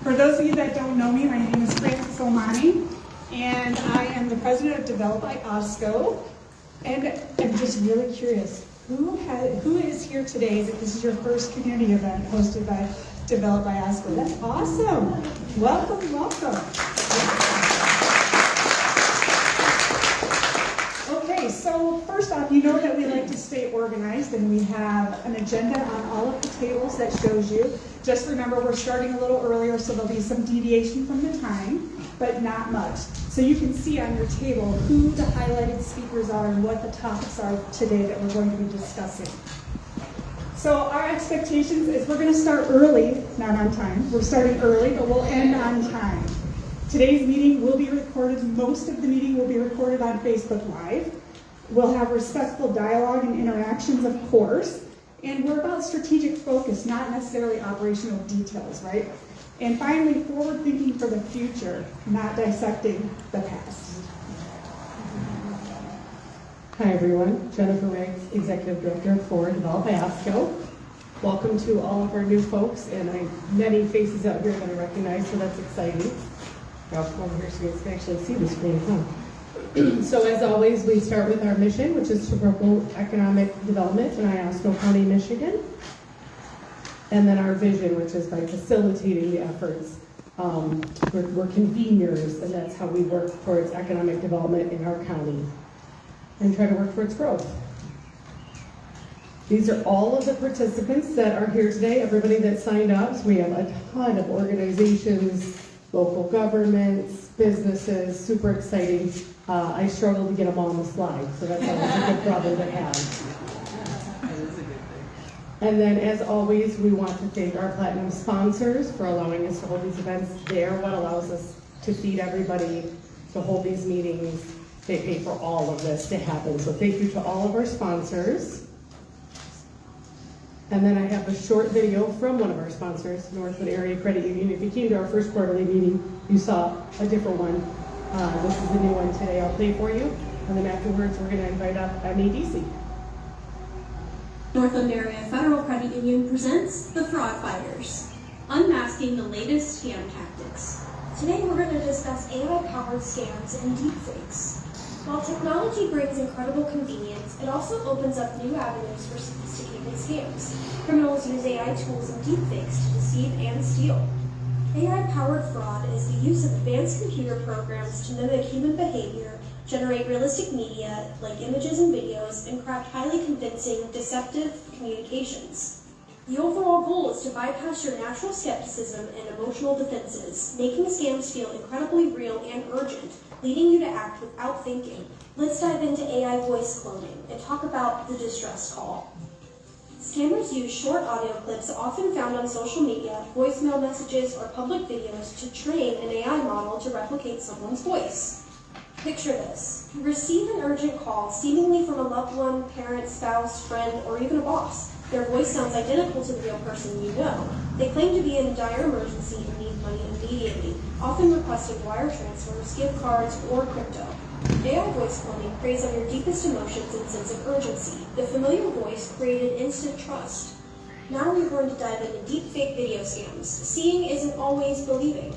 For those of you that don't know me, my name is Frances Omani, and I am the president of Develop by Iosco. And I'm just really curious, who is here today that this is your first community event hosted by Develop by Iosco? That's awesome. Welcome, welcome. Okay, so first off, you know that we like to stay organized, and we have an agenda on all of the tables that shows you. Just remember, we're starting a little earlier, so there'll be some deviation from the time, but not much. So you can see on your table who the highlighted speakers are and what the topics are today that we're going to be discussing. So our expectations is we're going to start early, not on time. We're starting early, but we'll end on time. Today's meeting will be recorded. Most of the meeting will be recorded on Facebook Live. We'll have respectful dialogue and interactions, of course. And we're about strategic focus, not necessarily operational details, right? And finally, forward thinking for the future, not dissecting the past. Hi everyone, Jennifer Riggs, Executive Director for Develop by Iosco. Welcome to all of our new folks, and many faces out here that I recognize, so that's exciting. I'll come over here so you guys can actually see the screen, huh? So as always, we start with our mission, which is to promote economic development in Iosco County, Michigan. And then our vision, which is by facilitating the efforts. We're conveners, and that's how we work towards economic development in our county and try to work towards growth. These are all of the participants that are here today, everybody that signed up. So we have a ton of organizations, local governments, businesses, super exciting. I struggle to get them all on the slide, so that's always a good problem to have. That is a good thing. And then, as always, we want to thank our platinum sponsors for allowing us to hold these events. They're what allows us to feed everybody, to hold these meetings. They pay for all of this to happen. So thank you to all of our sponsors. And then I have a short video from one of our sponsors, Northwood Area Credit Union. If you came to our first quarterly meeting, you saw a different one. This is the new one today. I'll play for you. And then afterwards, we're going to invite up MEDC. Northland Area Federal Credit Union presents The Fraud Fighters, unmasking the latest scam tactics. Today we're going to discuss AI-powered scams and deepfakes. While technology brings incredible convenience, it also opens up new avenues for sophisticated scams. Criminals use AI tools and deepfakes to deceive and steal. AI-powered fraud is the use of advanced computer programs to mimic human behavior, generate realistic media like images and videos, and craft highly convincing, deceptive communications. The overall goal is to bypass your natural skepticism and emotional defenses, making scams feel incredibly real and urgent, leading you to act without thinking. Let's dive into AI voice cloning and talk about the distress call. Scammers use short audio clips often found on social media, voicemail messages, or public videos to train an AI model to replicate someone's voice. Picture this. You receive an urgent call, seemingly from a loved one, parent, spouse, friend, or even a boss. Their voice sounds identical to the real person you know. They claim to be in dire emergency and need money immediately, often requesting wire transfers, gift cards, or crypto. AI voice cloning preys on your deepest emotions and sense of urgency. The familiar voice created instant trust. Now we're going to dive into deepfake video scams. Seeing isn't always believing.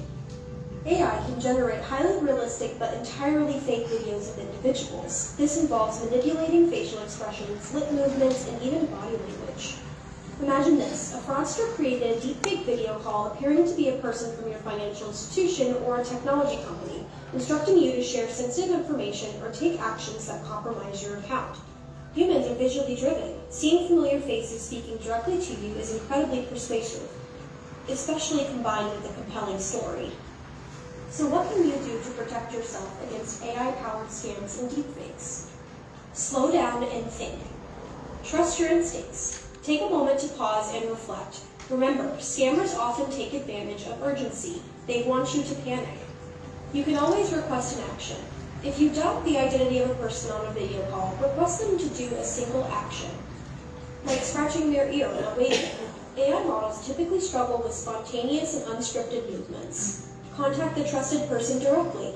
AI can generate highly realistic but entirely fake videos of individuals. This involves manipulating facial expressions, lip movements, and even body language. Imagine this. A fraudster created a deepfake video call appearing to be a person from your financial institution or a technology company, instructing you to share sensitive information or take actions that compromise your account. Humans are visually driven. Seeing familiar faces speaking directly to you is incredibly persuasive, especially combined with a compelling story. So what can you do to protect yourself against AI-powered scams and deepfakes? Slow down and think. Trust your instincts. Take a moment to pause and reflect. Remember, scammers often take advantage of urgency. They want you to panic. You can always request an action. If you doubt the identity of a person on a video call, request them to do a single action, like scratching their ear while waiting. AI models typically struggle with spontaneous and unscripted movements. Contact the trusted person directly.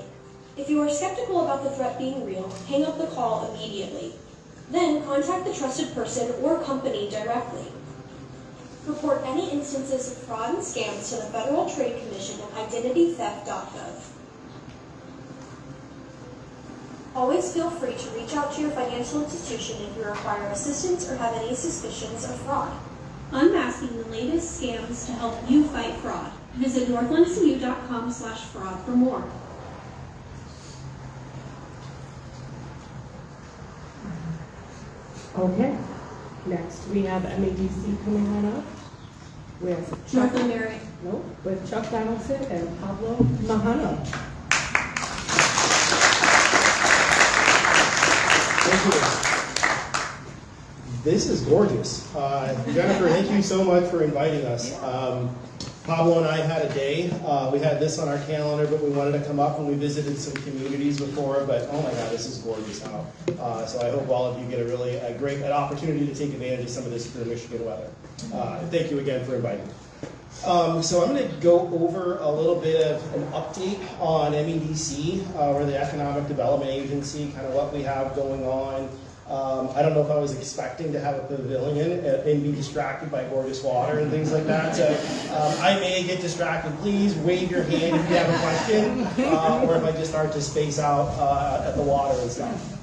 If you are skeptical about the threat being real, hang up the call immediately. Then contact the trusted person or company directly. Report any instances of fraud and scams to the Federal Trade Commission at identitytheft.gov. Always feel free to reach out to your financial institution if you require assistance or have any suspicions of fraud. Unmasking the latest scams to help you fight fraud. Visit northlandcu.com/fraud for more. Okay, next we have MEDC coming on up with Chuck, Northland Mary. with Chuck Donaldson and Pablo Mahano. Thank you. This is gorgeous. Jennifer, thank you so much for inviting us. Pablo and I had a day. We had this on our calendar, but we wanted to come up and we visited some communities before, but oh my God, this is gorgeous out. So I hope all of you get a great opportunity to take advantage of some of this for Michigan weather. Thank you again for inviting me. So I'm going to go over a little bit of an update on MEDC, or the Economic Development Agency, kind of what we have going on. I don't know if I was expecting to have a pavilion and be distracted by gorgeous water and things like that. So I may get distracted. Please wave your hand if you have a question, or if I just start to space out at the water and stuff.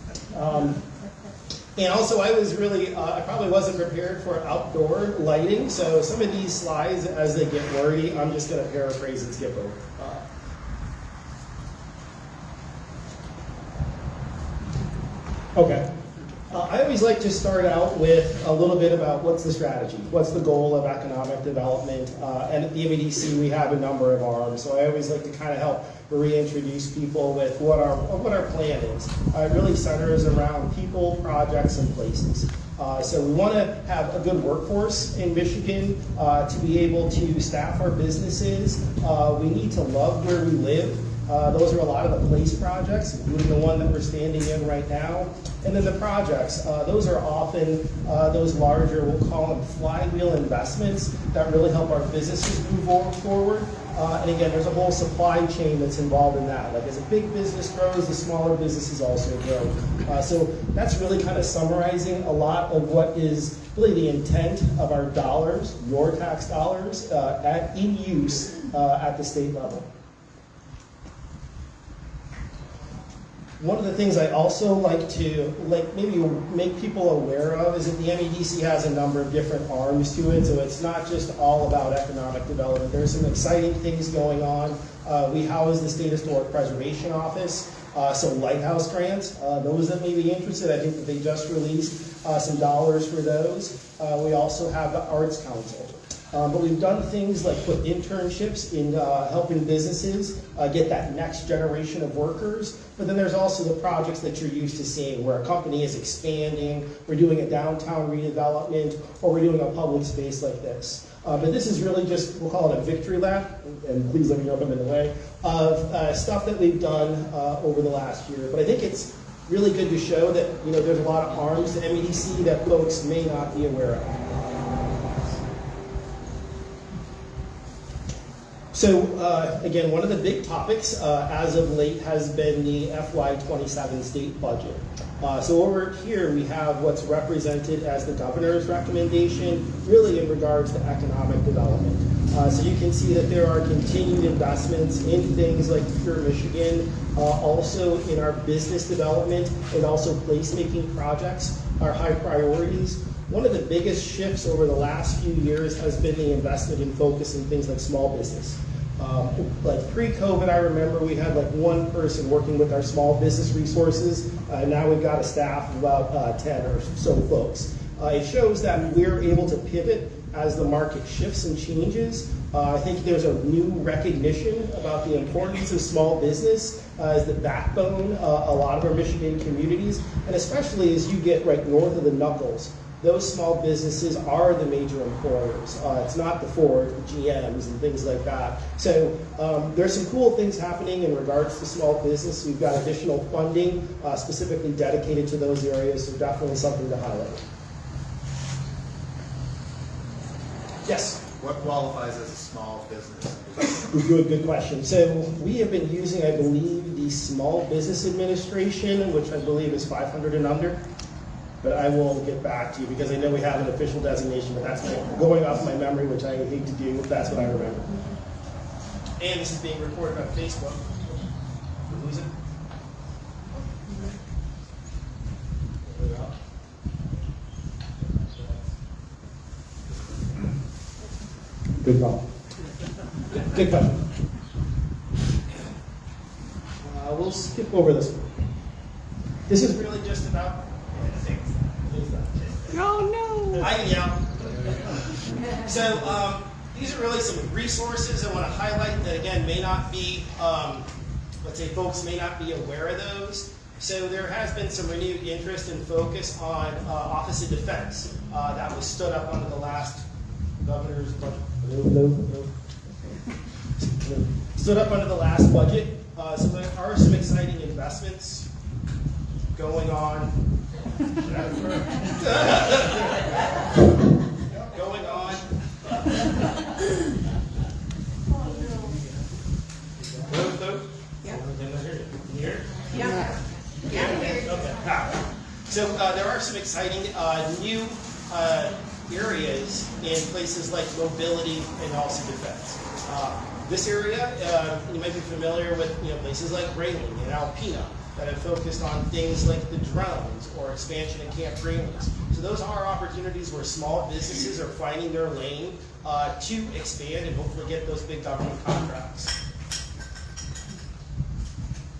And also, I was really, I probably wasn't prepared for outdoor lighting, so some of these slides, as they get wordy, I'm just going to paraphrase and skip over. Okay. I always like to start out with a little bit about what's the strategy, what's the goal of economic development, and at the MEDC we have a number of arms, so I always like to kind of help reintroduce people with what our plan is. It really centers around people, projects, and places. So we want to have a good workforce in Michigan to be able to staff our businesses. We need to love where we live. Those are a lot of the place projects, including the one that we're standing in right now. And then the projects, those are often those larger, we'll call them flywheel investments that really help our businesses move forward. And again, there's a whole supply chain that's involved in that. Like as a big business grows, the smaller businesses also grow. So that's really kind of summarizing a lot of what is really the intent of our dollars, your tax dollars, in use at the state level. One of the things I also like to maybe make people aware of is that the MEDC has a number of different arms to it, so it's not just all about economic development. There's some exciting things going on. We house the State Historic Preservation Office, so lighthouse grants. Those that may be interested, I think that they just released some dollars for those. We also have the Arts Council. But we've done things like put internships in helping businesses get that next generation of workers. But then there's also the projects that you're used to seeing where a company is expanding, we're doing a downtown redevelopment, or we're doing a public space like this. But this is really just, we'll call it a victory lap, and please let me know if I'm in the way, of stuff that we've done over the last year. But I think it's really good to show that there's a lot of arms to MEDC that folks may not be aware of. So again, one of the big topics as of late has been the FY27 state budget. So over here we have what's represented as the governor's recommendation, really in regards to economic development. So you can see that there are continued investments in things like Pure Michigan, also in our business development, and also placemaking projects are high priorities. One of the biggest shifts over the last few years has been the investment in focus in things like small business. Like pre-COVID, I remember we had like one person working with our small business resources. Now we've got a staff of about 10 or so folks. It shows that we're able to pivot as the market shifts and changes. I think there's a new recognition about the importance of small business as the backbone a lot of our Michigan communities, and especially as you get right north of the Knuckles. Those small businesses are the major employers. It's not the Ford, the GMs, and things like that. So there's some cool things happening in regards to small business. We've got additional funding specifically dedicated to those areas, so definitely something to highlight. Yes? What qualifies as a small business? Good question. So we have been using, I believe, the Small Business Administration, which I believe is 500 and under. but I will get back to you because I know we have an official designation, but that's going off my memory, which I hate to do, but that's what I remember. And this is being recorded on Facebook. Lose it? There we go. Good call. Good question. We'll skip over this one. This is really just about. Oh, no. I can yell. So these are really some resources I want to highlight that again may not be, let's say folks may not be aware of those. So there has been some renewed interest and focus on Office of Defense. That was stood up under the last governor's budget. Stood up under the last budget. So there are some exciting investments going on. Going on. Okay. So there are some exciting new areas in places like mobility and also defense. This area, you might be familiar with places like Grayling and Alpena that have focused on things like the drones or expansion of Camp Graylings. So those are opportunities where small businesses are finding their lane to expand and hopefully get those big government contracts.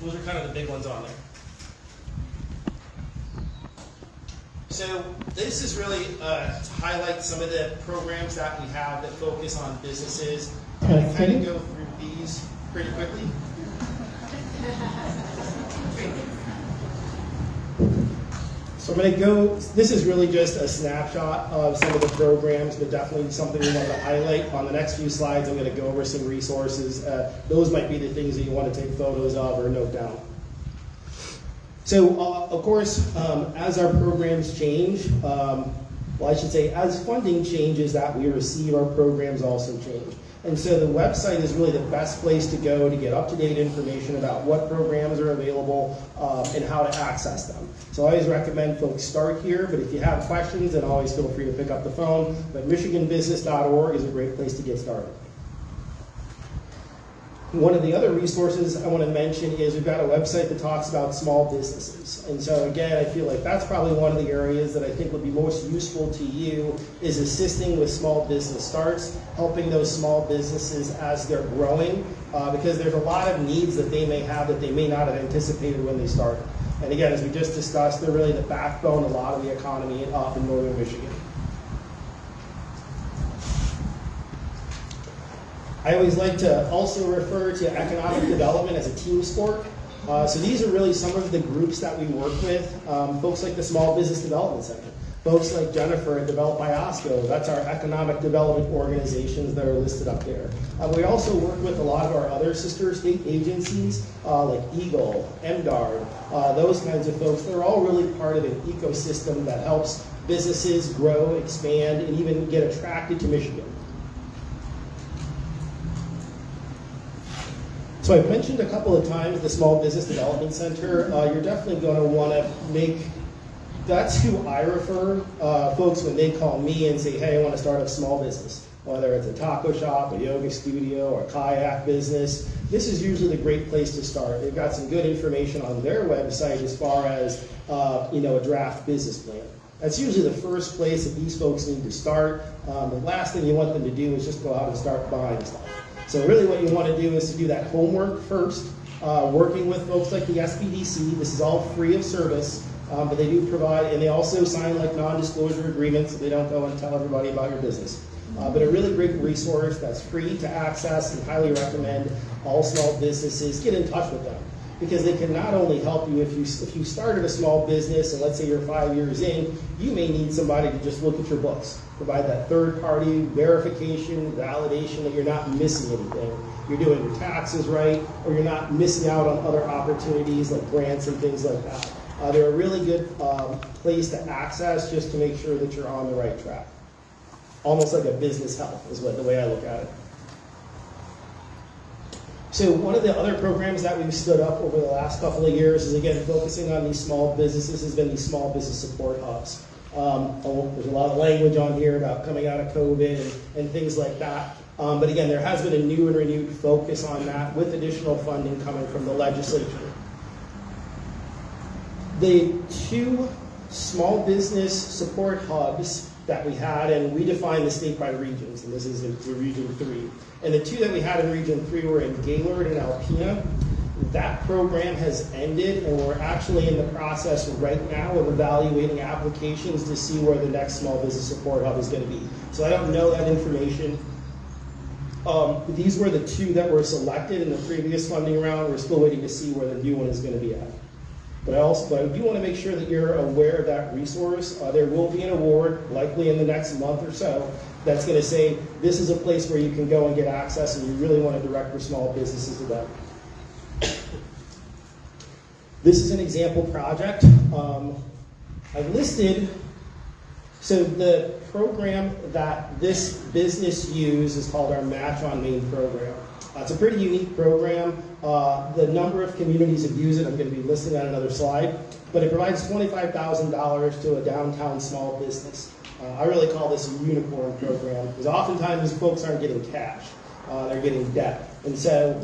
Those are kind of the big ones on there. So this is really to highlight some of the programs that we have that focus on businesses. I'm going to kind of go through these pretty quickly. So I'm going to go, this is really just a snapshot of some of the programs, but definitely something we want to highlight. On the next few slides, I'm going to go over some resources. Those might be the things that you want to take photos of or note down. So, of course, as our programs change, well, I should say, as funding changes that we receive, our programs also change. And so the website is really the best place to go to get up-to-date information about what programs are available and how to access them. So I always recommend folks start here, but if you have questions, then always feel free to pick up the phone. But michiganbusiness.org is a great place to get started. One of the other resources I want to mention is we've got a website that talks about small businesses. And so again, I feel like that's probably one of the areas that I think would be most useful to you is assisting with small business starts, helping those small businesses as they're growing, because there's a lot of needs that they may have that they may not have anticipated when they started. And again, as we just discussed, they're really the backbone of a lot of the economy up in northern Michigan. I always like to also refer to economic development as a team sport. So these are really some of the groups that we work with. Folks like the Small Business Development Center. Folks like Jennifer at Develop by Iosco. That's our economic development organizations that are listed up there. We also work with a lot of our other sister state agencies like Eagle, MDARD, those kinds of folks. They're all really part of an ecosystem that helps businesses grow, expand, and even get attracted to Michigan. So I've mentioned a couple of times the Small Business Development Center. You're definitely going to want to make, that's who I refer folks when they call me and say, hey, I want to start a small business. Whether it's a taco shop, a yoga studio, or a kayak business, this is usually the great place to start. They've got some good information on their website as far as a draft business plan. That's usually the first place that these folks need to start. The last thing you want them to do is just go out and start buying stuff. So really what you want to do is to do that homework first, working with folks like the SBDC. This is all free of service, but they do provide, and they also sign like non-disclosure agreements so they don't go and tell everybody about your business. But a really great resource that's free to access and highly recommend all small businesses get in touch with them. Because they can not only help you if you started a small business and let's say you're 5 years in, you may need somebody to just look at your books, provide that third-party verification, validation that you're not missing anything. You're doing your taxes right, or you're not missing out on other opportunities like grants and things like that. They're a really good place to access just to make sure that you're on the right track. Almost like a business health is the way I look at it. So one of the other programs that we've stood up over the last couple of years is, again, focusing on these small businesses, has been these small business support hubs. There's a lot of language on here about coming out of COVID and things like that. But again, there has been a new and renewed focus on that with additional funding coming from the legislature. The two small business support hubs that we had, and we define the state by regions, and this is in Region 3. And the two that we had in Region 3 were in Gaylord and Alpena. That program has ended, and we're actually in the process right now of evaluating applications to see where the next small business support hub is going to be. So I don't know that information. These were the two that were selected in the previous funding round. We're still waiting to see where the new one is going to be at. But I do want to make sure that you're aware of that resource. There will be an award, likely in the next month or so, that's going to say this is a place where you can go and get access, and you really want to direct your small businesses to that. This is an example project. I've listed, so the program that this business uses is called our Match on Main program. It's a pretty unique program. The number of communities that use it, I'm going to be listing on another slide, but it provides $25,000 to a downtown small business. I really call this a unicorn program because oftentimes folks aren't getting cash, they're getting debt. And so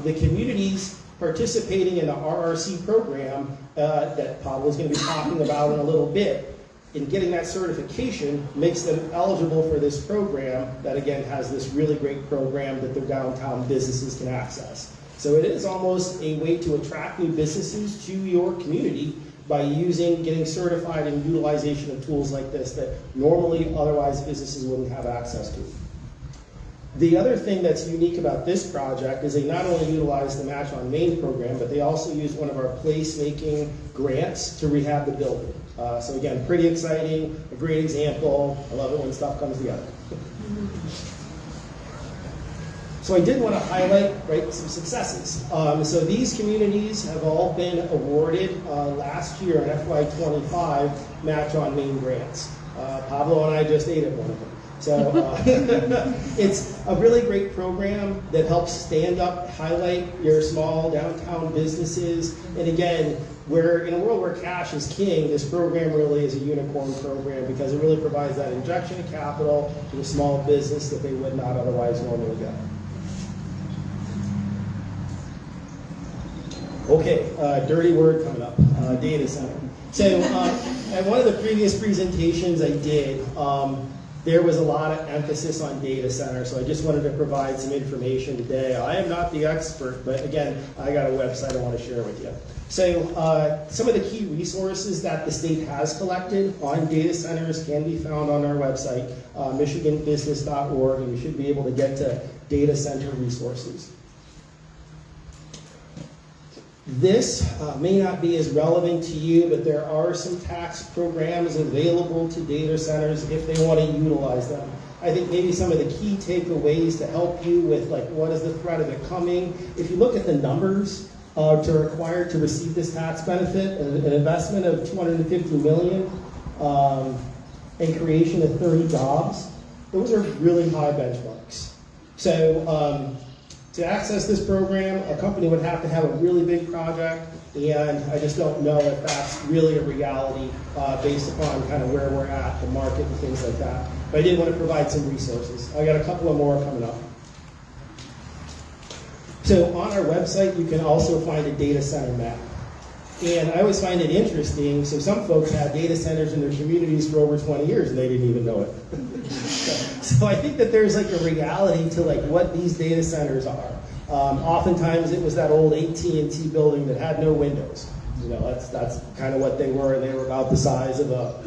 the communities participating in the RRC program that Pablo is going to be talking about in a little bit, in getting that certification makes them eligible for this program that, again, has this really great program that their downtown businesses can access. So it is almost a way to attract new businesses to your community by getting certified in utilization of tools like this that normally otherwise businesses wouldn't have access to. The other thing that's unique about this project is they not only utilize the Match on Main program, but they also use one of our placemaking grants to rehab the building. So again, pretty exciting, a great example. I love it when stuff comes together. So I did want to highlight some successes. So these communities have all been awarded last year in FY25 Match on Main grants. Pablo and I just ate at one of them. So it's a really great program that helps stand up, highlight your small downtown businesses. And again, we're in a world where cash is king, this program really is a unicorn program because it really provides that injection of capital to a small business that they would not otherwise normally get. Okay, dirty word coming up, data center. So at one of the previous presentations I did, there was a lot of emphasis on data center, so I just wanted to provide some information today. I am not the expert, but again, I got a website I want to share with you. So some of the key resources that the state has collected on data centers can be found on our website, michiganbusiness.org, and you should be able to get to data center resources. This may not be as relevant to you, but there are some tax programs available to data centers if they want to utilize them. I think maybe some of the key takeaways to help you with what is the threat of it coming. If you look at the numbers to required to receive this tax benefit, an investment of $250 million and creation of 30 jobs, those are really high benchmarks. So to access this program, a company would have to have a really big project, and I just don't know if that's really a reality based upon kind of where we're at, the market and things like that. But I did want to provide some resources. I got a couple of more coming up. So on our website, you can also find a data center map. And I always find it interesting, so some folks had data centers in their communities for over 20 years and they didn't even know it. So I think that there's a reality to what these data centers are. Oftentimes it was that old AT&T building that had no windows. That's kind of what they were, and they were about the size of a,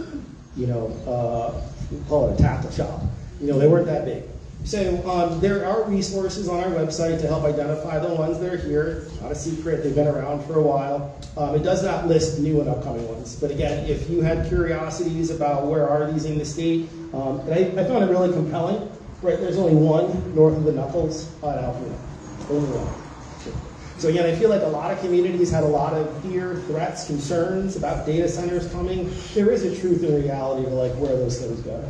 call it a tackle shop. They weren't that big. So there are resources on our website to help identify the ones that are here. Not a secret, they've been around for a while. It does not list new and upcoming ones. But again, if you had curiosities about where are these in the state, and I found it really compelling. Right, there's only one north of the Knuckles at Alpena. Only one. So again, I feel like a lot of communities had a lot of fear, threats, concerns about data centers coming. There is a truth and reality to where those things go.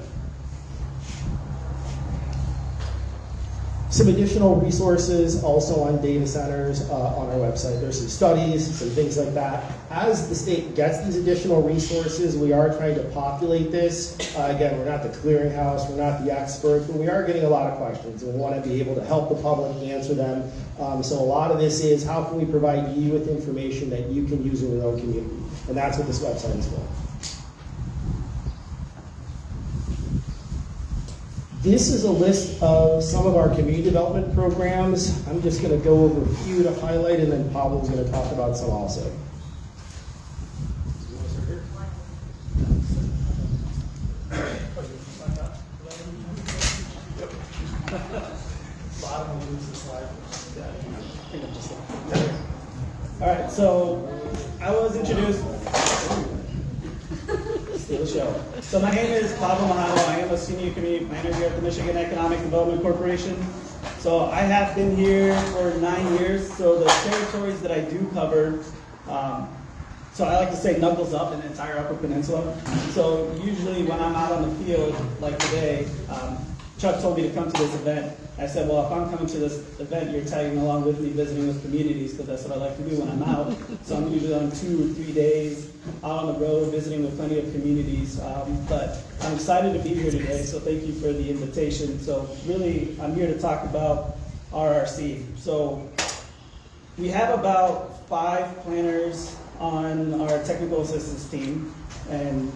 Some additional resources also on data centers on our website. There's some studies, some things like that. As the state gets these additional resources, we are trying to populate this. Again, we're not the clearinghouse, we're not the experts, but we are getting a lot of questions, and we want to be able to help the public answer them. So a lot of this is how can we provide you with information that you can use in your own community, and that's what this website is for. This is a list of some of our community development programs. I'm just going to go over a few to highlight, and then Pablo's going to talk about some also. All right, so I was introduced. Steal the show. So my name is Pablo Mahalo. I am a senior community manager at the Michigan Economic Development Corporation. So I have been here for 9 years. So the territories that I do cover, so I like to say knuckles up in the entire Upper Peninsula. So usually when I'm out on the field, like today, Chuck told me to come to this event. I said, well, if I'm coming to this event, you're tagging along with me visiting with communities, because that's what I like to do when I'm out. So I'm usually on 2 or 3 days out on the road visiting with plenty of communities. But I'm excited to be here today, so thank you for the invitation. So really, I'm here to talk about RRC. So we have about 5 planners on our technical assistance team, and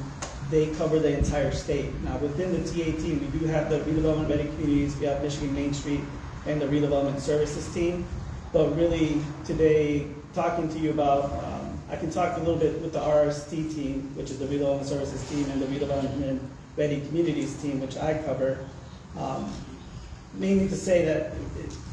they cover the entire state. Now within the TA team, we do have the redevelopment ready communities, we have Michigan Main Street, and the redevelopment services team. But really today, talking to you about, I can talk a little bit with the RST team, which is the redevelopment services team, and the redevelopment ready communities team, which I cover. Mainly to say that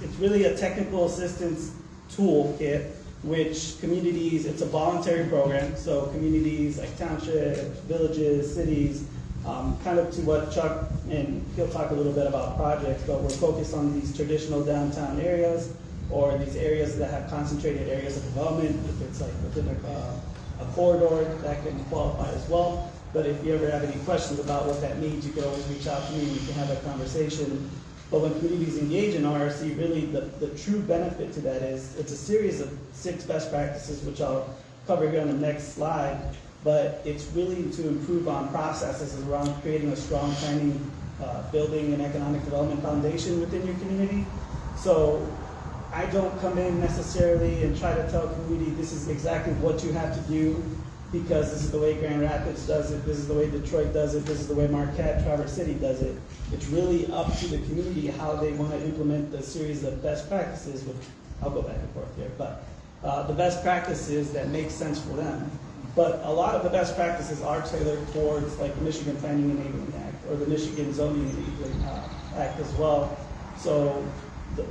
it's really a technical assistance toolkit, which communities, it's a voluntary program, so communities like townships, villages, cities, kind of to what Chuck, and he'll talk a little bit about projects, but we're focused on these traditional downtown areas, or these areas that have concentrated areas of development. If it's like within a corridor, that can qualify as well. But if you ever have any questions about what that means, you can always reach out to me and we can have a conversation. But when communities engage in RRC, really the true benefit to that is it's a series of 6 best practices, which I'll cover here on the next slide. But it's really to improve on processes around creating a strong planning, building and economic development foundation within your community. So I don't come in necessarily and try to tell a community this is exactly what you have to do, because this is the way Grand Rapids does it, this is the way Detroit does it, this is the way Marquette, Traverse City does it. It's really up to the community how they want to implement the series of best practices, which I'll go back and forth here, but the best practices that make sense for them. But a lot of the best practices are tailored towards like the Michigan Planning Enabling Act or the Michigan Zoning Enabling Act as well. So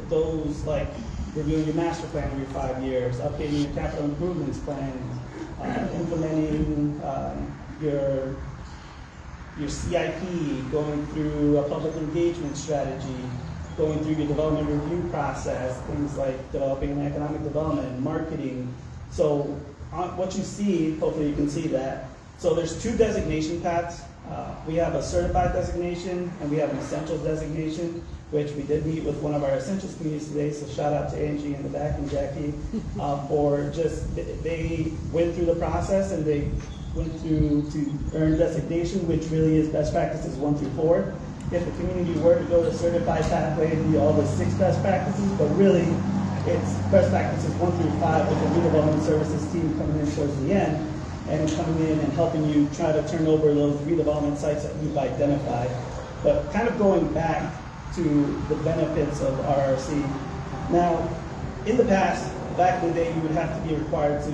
those like reviewing your master plan every 5 years, updating your capital improvements plan, implementing your CIP, going through a public engagement strategy, going through your development review process, things like developing an economic development, marketing. So what you see, hopefully you can see that. So there's 2 designation paths. We have a certified designation and we have an essentials designation, which we did meet with one of our essentials communities today, so shout out to Angie in the back and Jackie, for just, they went through the process and they went through to earn designation, which really is best practices 1 through 4. If the community were to go to certified pathway, it'd be all the 6 best practices, but really it's best practices 1 through 5 with the redevelopment services team coming in towards the end and coming in and helping you try to turn over those redevelopment sites that we've identified. But kind of going back to the benefits of RRC. Now, in the past, back in the day, you would have to be required to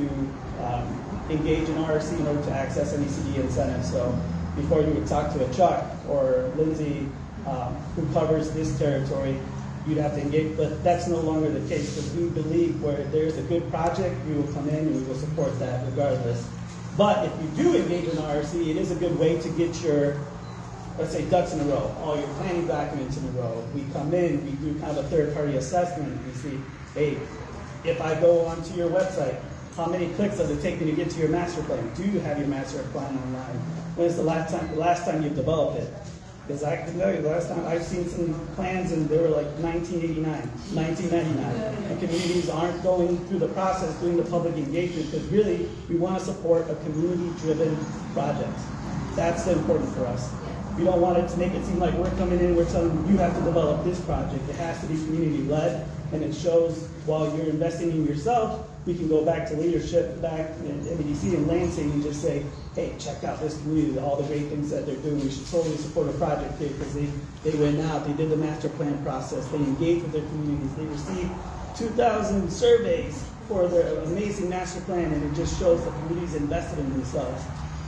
engage in RRC in order to access any CD incentives. So before you would talk to a Chuck or Lindsay who covers this territory, you'd have to engage, but that's no longer the case, because we believe where there's a good project, we will come in and we will support that regardless. But if you do engage in RRC, it is a good way to get your, let's say, ducks in a row, all your planning documents in a row. We come in, we do kind of a third-party assessment. We see, hey, if I go onto your website, how many clicks does it take me to get to your master plan? Do you have your master plan online? When is the last time you've developed it? Because I can tell you, the last time I've seen some plans and they were like 1989, 1999. And communities aren't going through the process, doing the public engagement, because really, we want to support a community-driven project. That's important for us. We don't want it to make it seem like we're coming in, we're telling you have to develop this project. It has to be community-led, and it shows while you're investing in yourself, we can go back to leadership back in MEDC and Lansing and just say, hey, check out this community, all the great things that they're doing. We should totally support a project here because they went out, they did the master plan process, they engaged with their communities, they received 2,000 surveys for their amazing master plan, and it just shows the communities invested in themselves.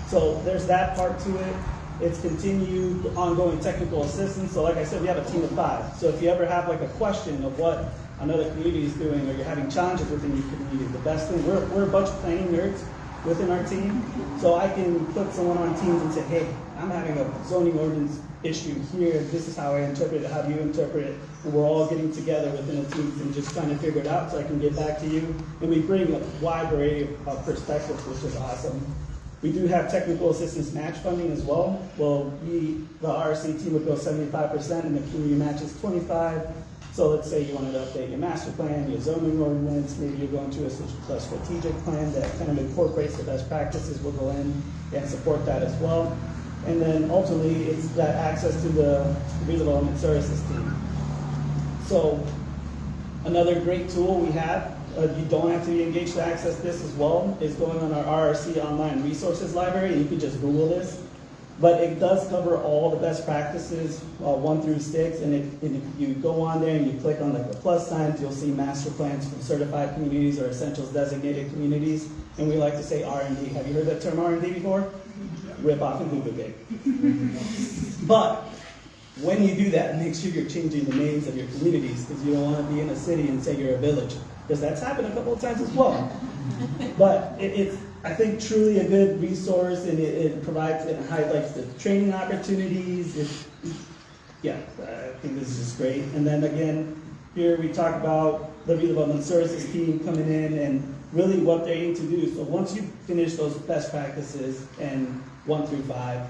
So there's that part to it. It's continued ongoing technical assistance. So like I said, we have a team of 5. So if you ever have like a question of what another community is doing, or you're having challenges within your community, the best thing, we're a bunch of planning nerds within our team. So I can put someone on Teams and say, hey, I'm having a zoning ordinance issue here. This is how I interpret it. How do you interpret it? And we're all getting together within a team and just trying to figure it out so I can get back to you. And we bring a wide array of perspectives, which is awesome. We do have technical assistance match funding as well. Well, the RC team would go 75% and the community matches 25%. So let's say you wanted to update your master plan, your zoning ordinance, maybe you're going to a strategic plan that kind of incorporates the best practices. We'll go in and support that as well. And then ultimately, it's that access to the redevelopment services team. So another great tool we have, you don't have to be engaged to access this as well, is going on our RRC online resources library. You can just Google this. But it does cover all the best practices, 1 through 6, and if you go on there and you click on like the plus signs, you'll see master plans from certified communities or essentials designated communities, and we like to say R&D. Have you heard that term R&D before? Rip off and duplicate. But when you do that, make sure you're changing the names of your communities, because you don't want to be in a city and say you're a village, because that's happened a couple of times as well. But it's, I think, truly a good resource, and it provides and highlights the training opportunities. Yeah, I think this is just great. And then again, here we talk about the redevelopment services team coming in and really what they aim to do. So once you finish those best practices and 1 through 5,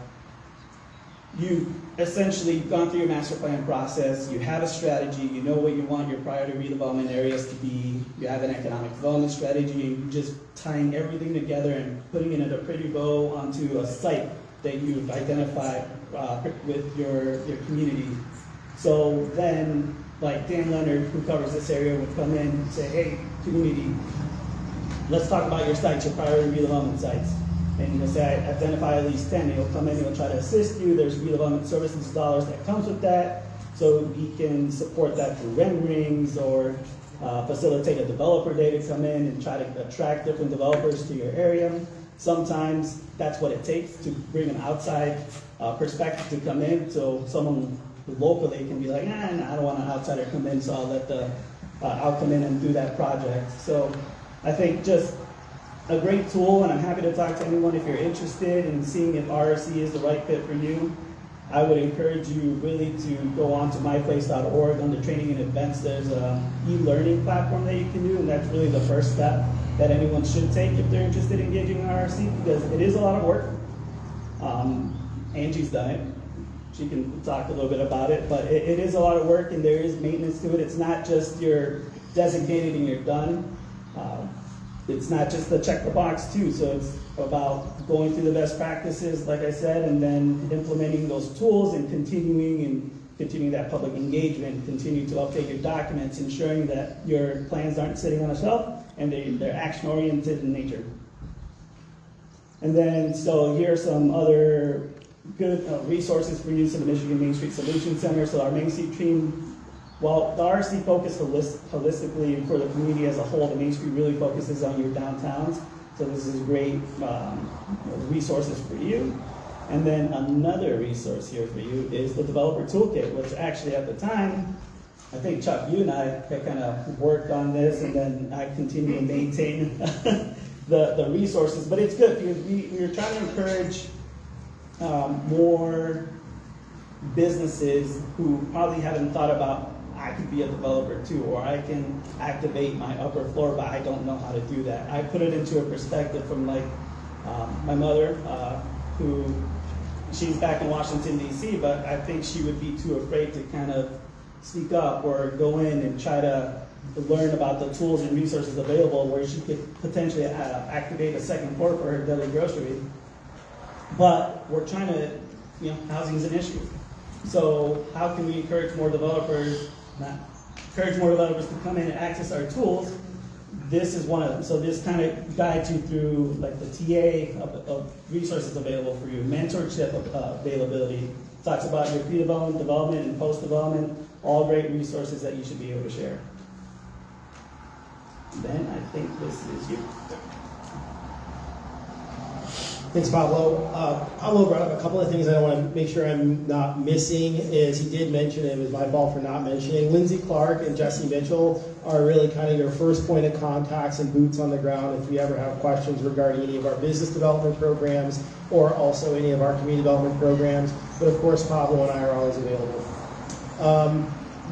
you've essentially gone through your master plan process, you have a strategy, you know what you want your priority redevelopment areas to be, you have an economic development strategy, and you're just tying everything together and putting it in a pretty bow onto a site that you've identified with your community. So then, like Dan Leonard, who covers this area, would come in and say, hey, community, let's talk about your sites, your priority redevelopment sites. And you'll say, identify at least 10, and he'll come in, he'll try to assist you. There's redevelopment services dollars that comes with that, so he can support that through renderings or facilitate a developer day to come in and try to attract different developers to your area. Sometimes that's what it takes to bring an outside perspective to come in, so someone locally can be like, nah, I don't want an outsider come in, so I'll come in and do that project. So I think just a great tool, and I'm happy to talk to anyone if you're interested in seeing if RRC is the right fit for you. I would encourage you really to go on to myplace.org. Under training and events, there's an e-learning platform that you can do, and that's really the first step that anyone should take if they're interested in engaging in RRC, because it is a lot of work. Angie's done it. She can talk a little bit about it, but it is a lot of work, and there is maintenance to it. It's not just you're designated and you're done. It's not just the check the box too, so it's about going through the best practices, like I said, and then implementing those tools and continuing that public engagement, continue to update your documents, ensuring that your plans aren't sitting on a shelf and they're action-oriented in nature. And then, so here are some other good resources for use in the Michigan Main Street Solution Center. So our Main Street team, well, the RC focus holistically for the community as a whole. The Main Street really focuses on your downtowns. So this is great resources for you. And then another resource here for you is the Developer Toolkit, which actually at the time, I think Chuck, you and I had kind of worked on this, and then I continue to maintain the resources. But it's good because we are trying to encourage more businesses who probably haven't thought about, I could be a developer too, or I can activate my upper floor, but I don't know how to do that. I put it into a perspective from like my mother, who she's back in Washington D.C., but I think she would be too afraid to kind of speak up or go in and try to learn about the tools and resources available where she could potentially activate a second port for her deli grocery. But we're trying to, housing is an issue. So how can we encourage more developers to come in and access our tools? This is one of them. So this kind of guides you through like the TA of resources available for you, mentorship availability, talks about your pre-development, development, and post-development, all great resources that you should be able to share. Ben, I think this is you. Thanks, Pablo. Pablo brought up a couple of things I want to make sure I'm not missing. Is he did mention, it was my fault for not mentioning, Lindsay Clark and Jesse Mitchell are really kind of your first point of contacts and boots on the ground if you ever have questions regarding any of our business development programs or also any of our community development programs. But of course, Pablo and I are always available.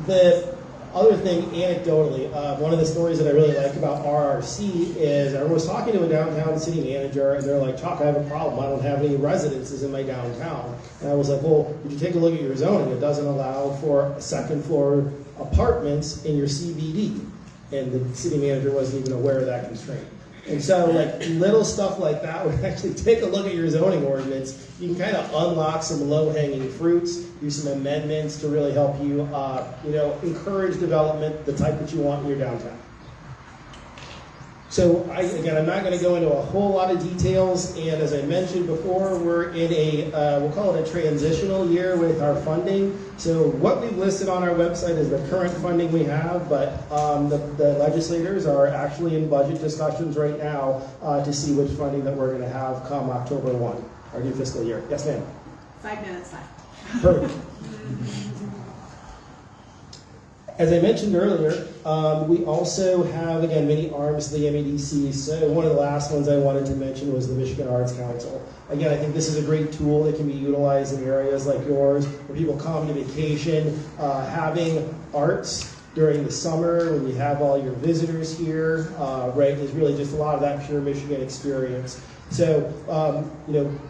The other thing, anecdotally, one of the stories that I really like about RRC is I was talking to a downtown city manager, and they're like, Chuck, I have a problem. I don't have any residences in my downtown. And I was like, well, did you take a look at your zoning? It doesn't allow for second floor apartments in your CBD. And the city manager wasn't even aware of that constraint. And so, like, little stuff like that would actually take a look at your zoning ordinance. You can kind of unlock some low-hanging fruits, do some amendments to really help you, encourage development, the type that you want in your downtown. So, I'm not going to go into a whole lot of details, and as I mentioned before, we're in we'll call it a transitional year with our funding. So what we've listed on our website is the current funding we have, but the legislators are actually in budget discussions right now to see which funding that we're going to have come October 1, our new fiscal year. Yes, ma'am? 5 minutes left. Perfect. As I mentioned earlier, we also have, again, many arms of the MEDC. So one of the last ones I wanted to mention was the Michigan Arts Council. Again, I think this is a great tool that can be utilized in areas like yours where people come to vacation. Having arts during the summer when you have all your visitors here, right, is really just a lot of that pure Michigan experience. So,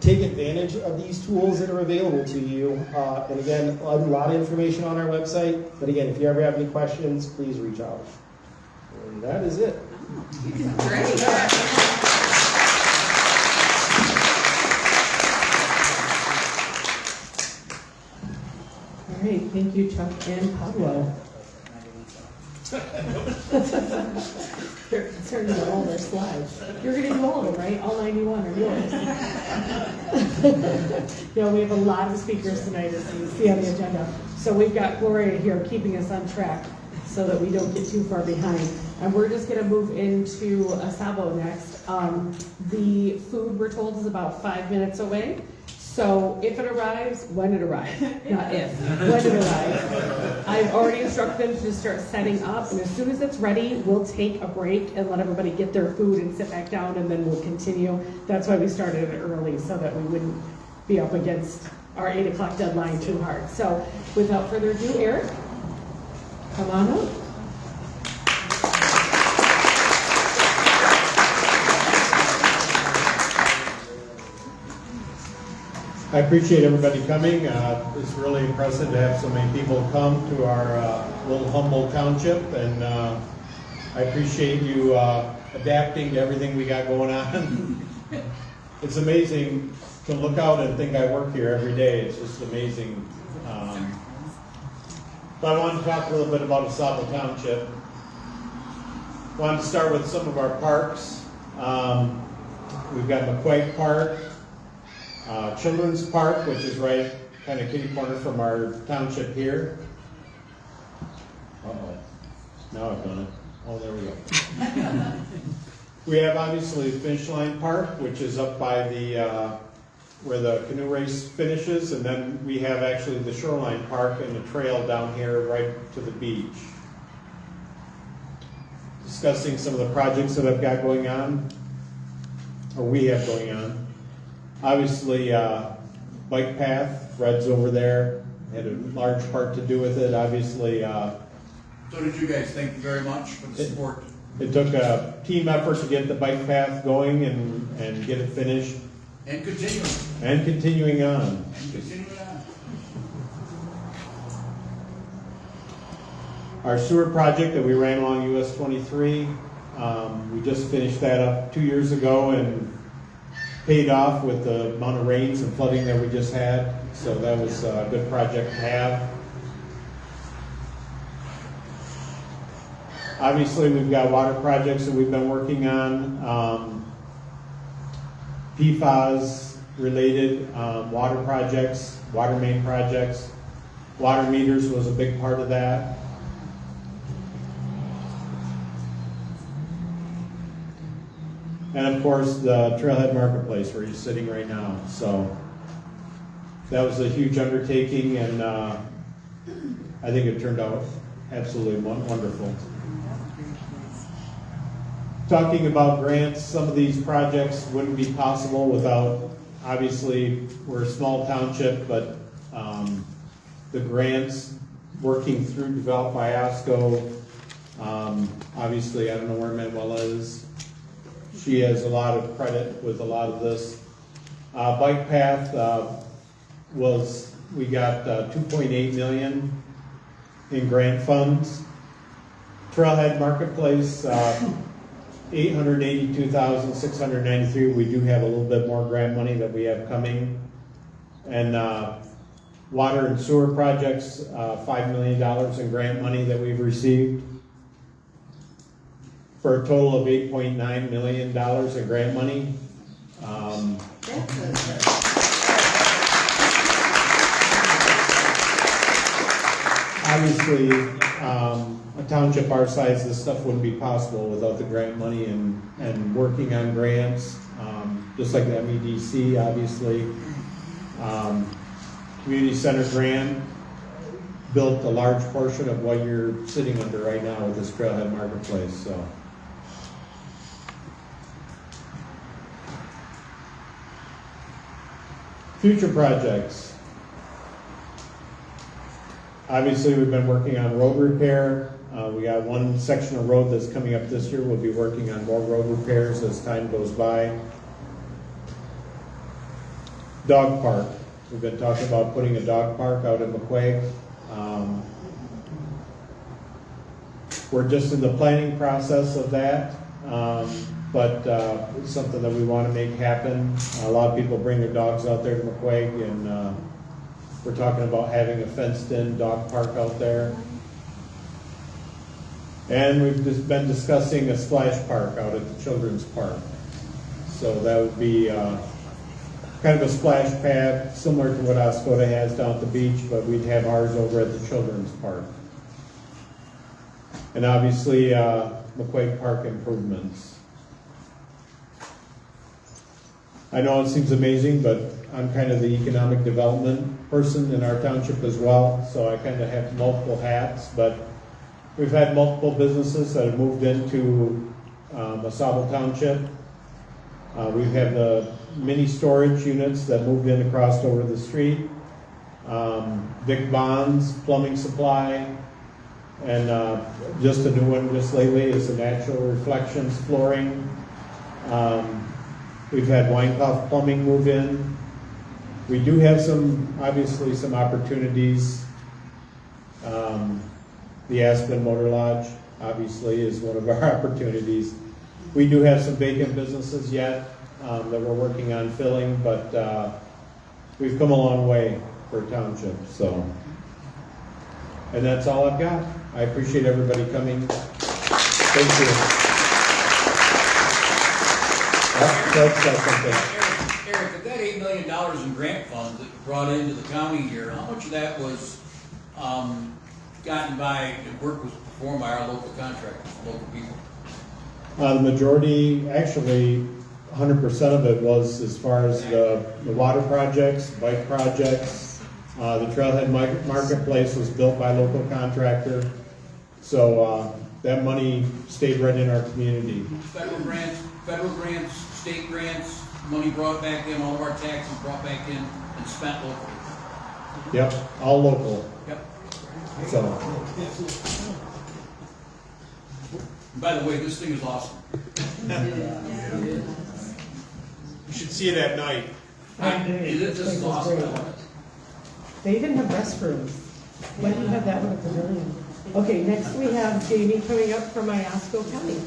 take advantage of these tools that are available to you. And again, a lot of information on our website. But again, if you ever have any questions, please reach out. And that is it. You did great. All right, thank you, Chuck and Pablo. They're turning to all their slides. You're going to do all of them, right? All 91 are yours. We have a lot of speakers tonight, as you see on the agenda. So we've got Gloria here keeping us on track so that we don't get too far behind. And we're just going to move into AuSable next. The food, we're told, is about 5 minutes away. So if it arrives, when it arrives, not if, when it arrives. I've already instructed them to just start setting up, and as soon as it's ready, we'll take a break and let everybody get their food and sit back down, and then we'll continue. That's why we started it early, so that we wouldn't be up against our 8 o'clock deadline too hard. So without further ado, Eric, come on up. I appreciate everybody coming. It's really impressive to have so many people come to our little humble township, and I appreciate you adapting to everything we got going on. It's amazing to look out and think I work here every day. It's just amazing. But I wanted to talk a little bit about AuSable Township. I wanted to start with some of our parks. We've got McQuaig Park, Children's Park, which is right kind of kitty corner from our township here. Uh-oh. Now I've done it. Oh, there we go. We have obviously Finish Line Park, which is up by the where the canoe race finishes, and then we have actually the Shoreline Park and the trail down here right to the beach. Discussing some of the projects that I've got going on, or we have going on. Obviously, bike path, Fred's over there, had a large part to do with it. Obviously, So did you guys. Thank you very much for the support. It took a team effort to get the bike path going and get it finished. And continuing. and continuing on. And continuing on. Our sewer project that we ran along US 23, we just finished that up 2 years ago and paid off with the amount of rains and flooding that we just had. So that was a good project to have. Obviously, we've got water projects that we've been working on, PFAS related water projects, water main projects. Water meters was a big part of that. And of course, the Trailhead Marketplace where you're sitting right now. So that was a huge undertaking, and I think it turned out absolutely wonderful. Talking about grants, some of these projects wouldn't be possible without, obviously, we're a small township, but the grants working through developed by Iosco, obviously, I don't know where Manuela is. She has a lot of credit with a lot of this. Bike path we got 2.8 million in grant funds. Trailhead Marketplace, 882,693. We do have a little bit more grant money that we have coming. And water and sewer projects, $5 million in grant money that we've received, for a total of $8.9 million in grant money. Obviously, a township our size, this stuff wouldn't be possible without the grant money and working on grants, just like the MEDC, obviously. Community Center grant built a large portion of what you're sitting under right now with this Trailhead Marketplace. So. Future projects. Obviously, we've been working on road repair. We got one section of road that's coming up this year. We'll be working on more road repairs as time goes by. Dog park. We've been talking about putting a dog park out in McQuaig. We're just in the planning process of that. But it's something that we want to make happen. A lot of people bring their dogs out there to McQuaig, and we're talking about having a fenced-in dog park out there. And we've just been discussing a splash park out at the Children's Park. So that would be kind of a splash pad, similar to what Oscoda has down at the beach, but we'd have ours over at the Children's Park. And obviously, McQuaig Park improvements. I know it seems amazing, but I'm kind of the economic development person in our township as well, so I kind of have multiple hats, but we've had multiple businesses that have moved into AuSable Township. We have the mini storage units that moved in across over the street. Vic Bonds, plumbing supply, and just a new one just lately is the Natural Reflections flooring. We've had Weinkauf Plumbing move in. We do have obviously some opportunities. The Aspen Motor Lodge, obviously, is one of our opportunities. We do have some vacant businesses yet that we're working on filling, but we've come a long way for a township, so. And that's all I've got. I appreciate everybody coming. Thank you. Eric, of that $8 million in grant funds that you brought into the county here, how much of that was gotten by, and work was performed by our local contractors, local people? The majority, actually, 100% of it was as far as the water projects, bike projects. The Trailhead Marketplace was built by a local contractor. So that money stayed right in our community. Federal grants, state grants, money brought back in, all of our taxes brought back in and spent locally. Yep, all local. Yep. So. By the way, this thing is awesome. You should see it at night. This is awesome. They even have restrooms. Why do you have that one at the pavilion? Okay, next we have Jamie coming up from Iosco County.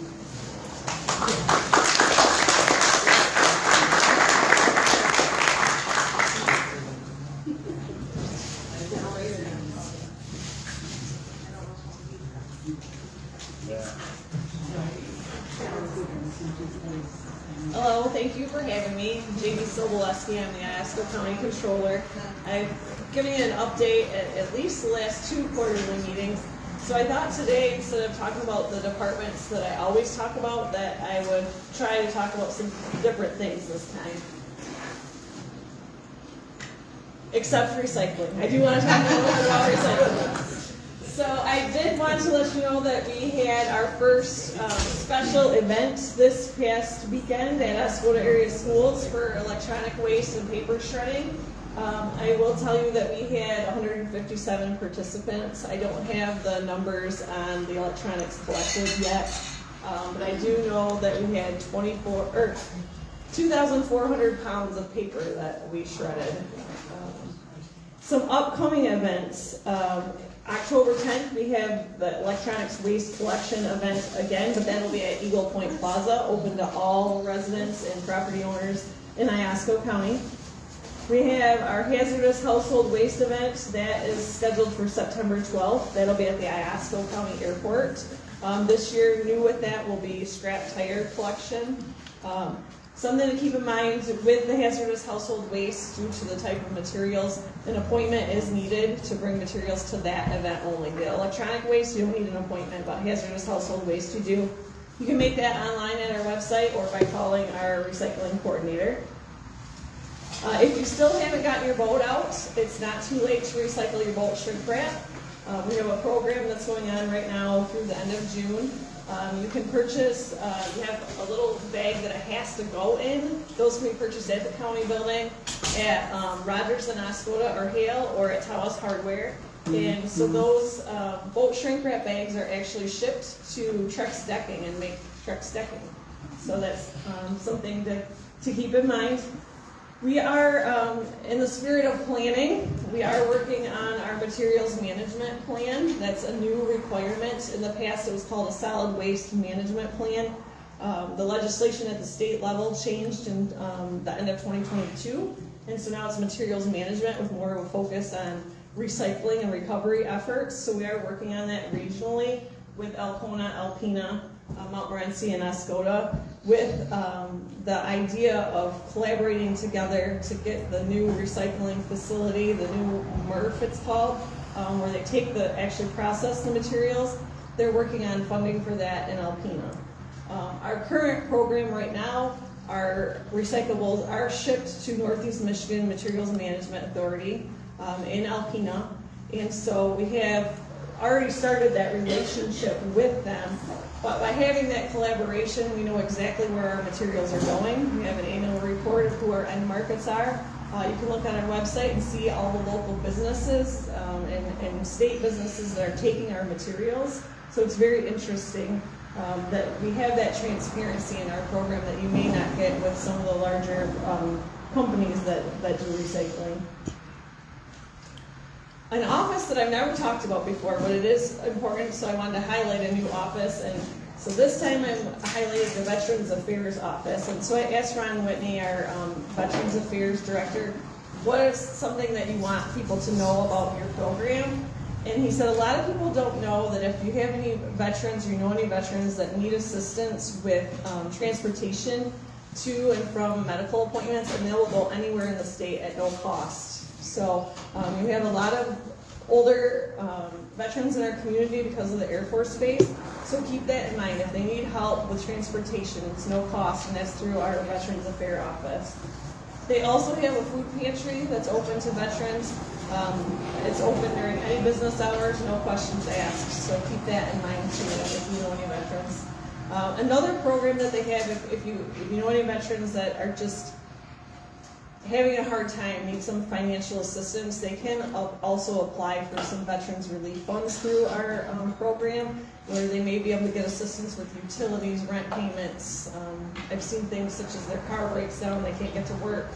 Hello, thank you for having me. Jamie Soboleski, I'm the Iosco County Controller. I've given you an update at least the last 2 quarterly meetings. So I thought today, instead of talking about the departments that I always talk about, that I would try to talk about some different things this time. Except recycling. I do want to talk a little bit about recycling. So I did want to let you know that we had our first special event this past weekend at Oscoda area schools for electronic waste and paper shredding. I will tell you that we had 157 participants. I don't have the numbers on the electronics collected yet, but I do know that we had 2,400 pounds of paper that we shredded. Some upcoming events. October 10th, we have the electronics waste collection event again, but that will be at Eagle Point Plaza, open to all residents and property owners in Iosco County. We have our hazardous household waste event that is scheduled for September 12th. That'll be at the Iosco County Airport. This year, new with that will be scrap tire collection. Something to keep in mind with the hazardous household waste, due to the type of materials, an appointment is needed to bring materials to that event only. The electronic waste, you don't need an appointment, but hazardous household waste you do. You can make that online at our website or by calling our recycling coordinator. If you still haven't gotten your boat out, it's not too late to recycle your boat shrink wrap. We have a program that's going on right now through the end of June. You can purchase, you have a little bag that it has to go in. Those can be purchased at the county building, at Rogers and Oscoda or Hale, or at Tawas Hardware. And so those boat shrink wrap bags are actually shipped to Trex Decking and make Trex Decking. So that's something to keep in mind. We are, in the spirit of planning, we are working on our materials management plan. That's a new requirement. In the past, it was called a solid waste management plan. The legislation at the state level changed in the end of 2022, and so now it's materials management with more of a focus on recycling and recovery efforts. So we are working on that regionally with Elkona, Alpena, Mount Morenci, and Oscoda, with the idea of collaborating together to get the new recycling facility, the new MRF it's called, where they actually process the materials. They're working on funding for that in Alpena. Our current program right now, our recyclables are shipped to Northeast Michigan Materials Management Authority in Alpena, and so we have already started that relationship with them. But by having that collaboration, we know exactly where our materials are going. We have an annual report of who our end markets are. You can look on our website and see all the local businesses and state businesses that are taking our materials. So it's very interesting that we have that transparency in our program that you may not get with some of the larger companies that do recycling. An office that I've never talked about before, but it is important, so I wanted to highlight a new office. And so this time I'm highlighting the Veterans Affairs Office. And so I asked Ron Whitney, our Veterans Affairs Director, what is something that you want people to know about your program? And he said a lot of people don't know that if you have any veterans or you know any veterans that need assistance with transportation to and from medical appointments, and they will go anywhere in the state at no cost. So we have a lot of older veterans in our community because of the Air Force base. So keep that in mind. If they need help with transportation, it's no cost, and that's through our Veterans Affairs Office. They also have a food pantry that's open to veterans. It's open during any business hours, no questions asked. So keep that in mind too if you know any veterans. Another program that they have, if you know any veterans that are just having a hard time, need some financial assistance, they can also apply for some veterans relief funds through our program, where they may be able to get assistance with utilities, rent payments. I've seen things such as their car breaks down, they can't get to work.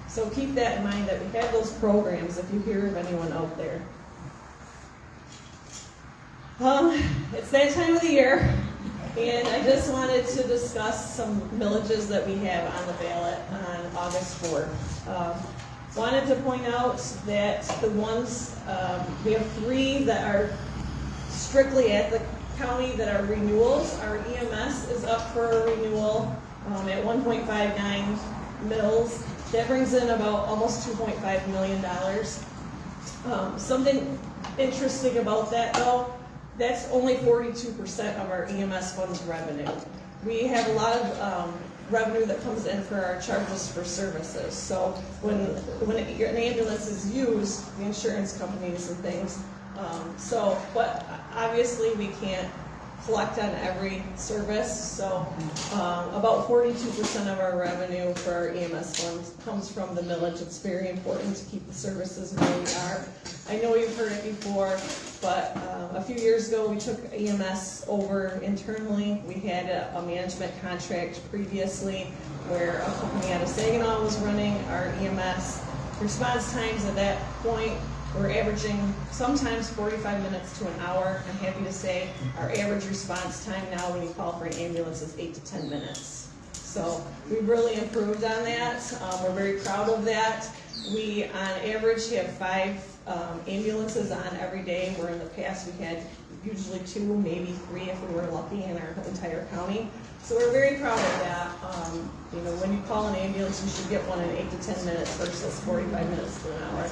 So keep that in mind, that we have those programs if you hear of anyone out there. It's that time of the year, and I just wanted to discuss some villages that we have on the ballot on August 4th. Wanted to point out that the ones, we have 3 that are strictly at the county that are renewals. Our EMS is up for a renewal at 1.59 mils. That brings in about almost $2.5 million. Something interesting about that though, that's only 42% of our EMS funds revenue. We have a lot of revenue that comes in for our charges for services. So when an ambulance is used, the insurance companies and things. But obviously we can't collect on every service. So about 42% of our revenue for our EMS funds comes from the millage. It's very important to keep the services where we are. I know you've heard it before, but a few years ago we took EMS over internally. We had a management contract previously where a company out of Saginaw was running our EMS. Response times at that point were averaging sometimes 45 minutes to an hour. I'm happy to say our average response time now when you call for an ambulance is 8 to 10 minutes. So we've really improved on that. We're very proud of that. We, on average, have 5 ambulances on every day, where in the past we had usually 2, maybe 3 if we were lucky in our entire county. So we're very proud of that. You know, when you call an ambulance, you should get one in 8 to 10 minutes versus 45 minutes to an hour.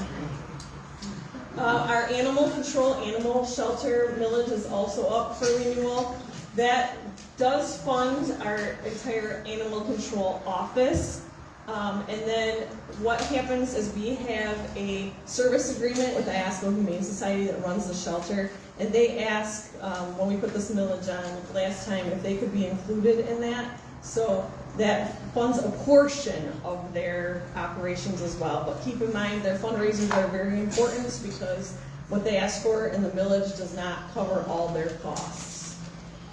Our animal control, animal shelter millage is also up for renewal. That does fund our entire animal control office. And then what happens is we have a service agreement with the Iosco Humane Society that runs the shelter, and they asked when we put this millage on last time if they could be included in that. So that funds a portion of their operations as well. But keep in mind their fundraisers are very important because what they ask for in the millage does not cover all their costs.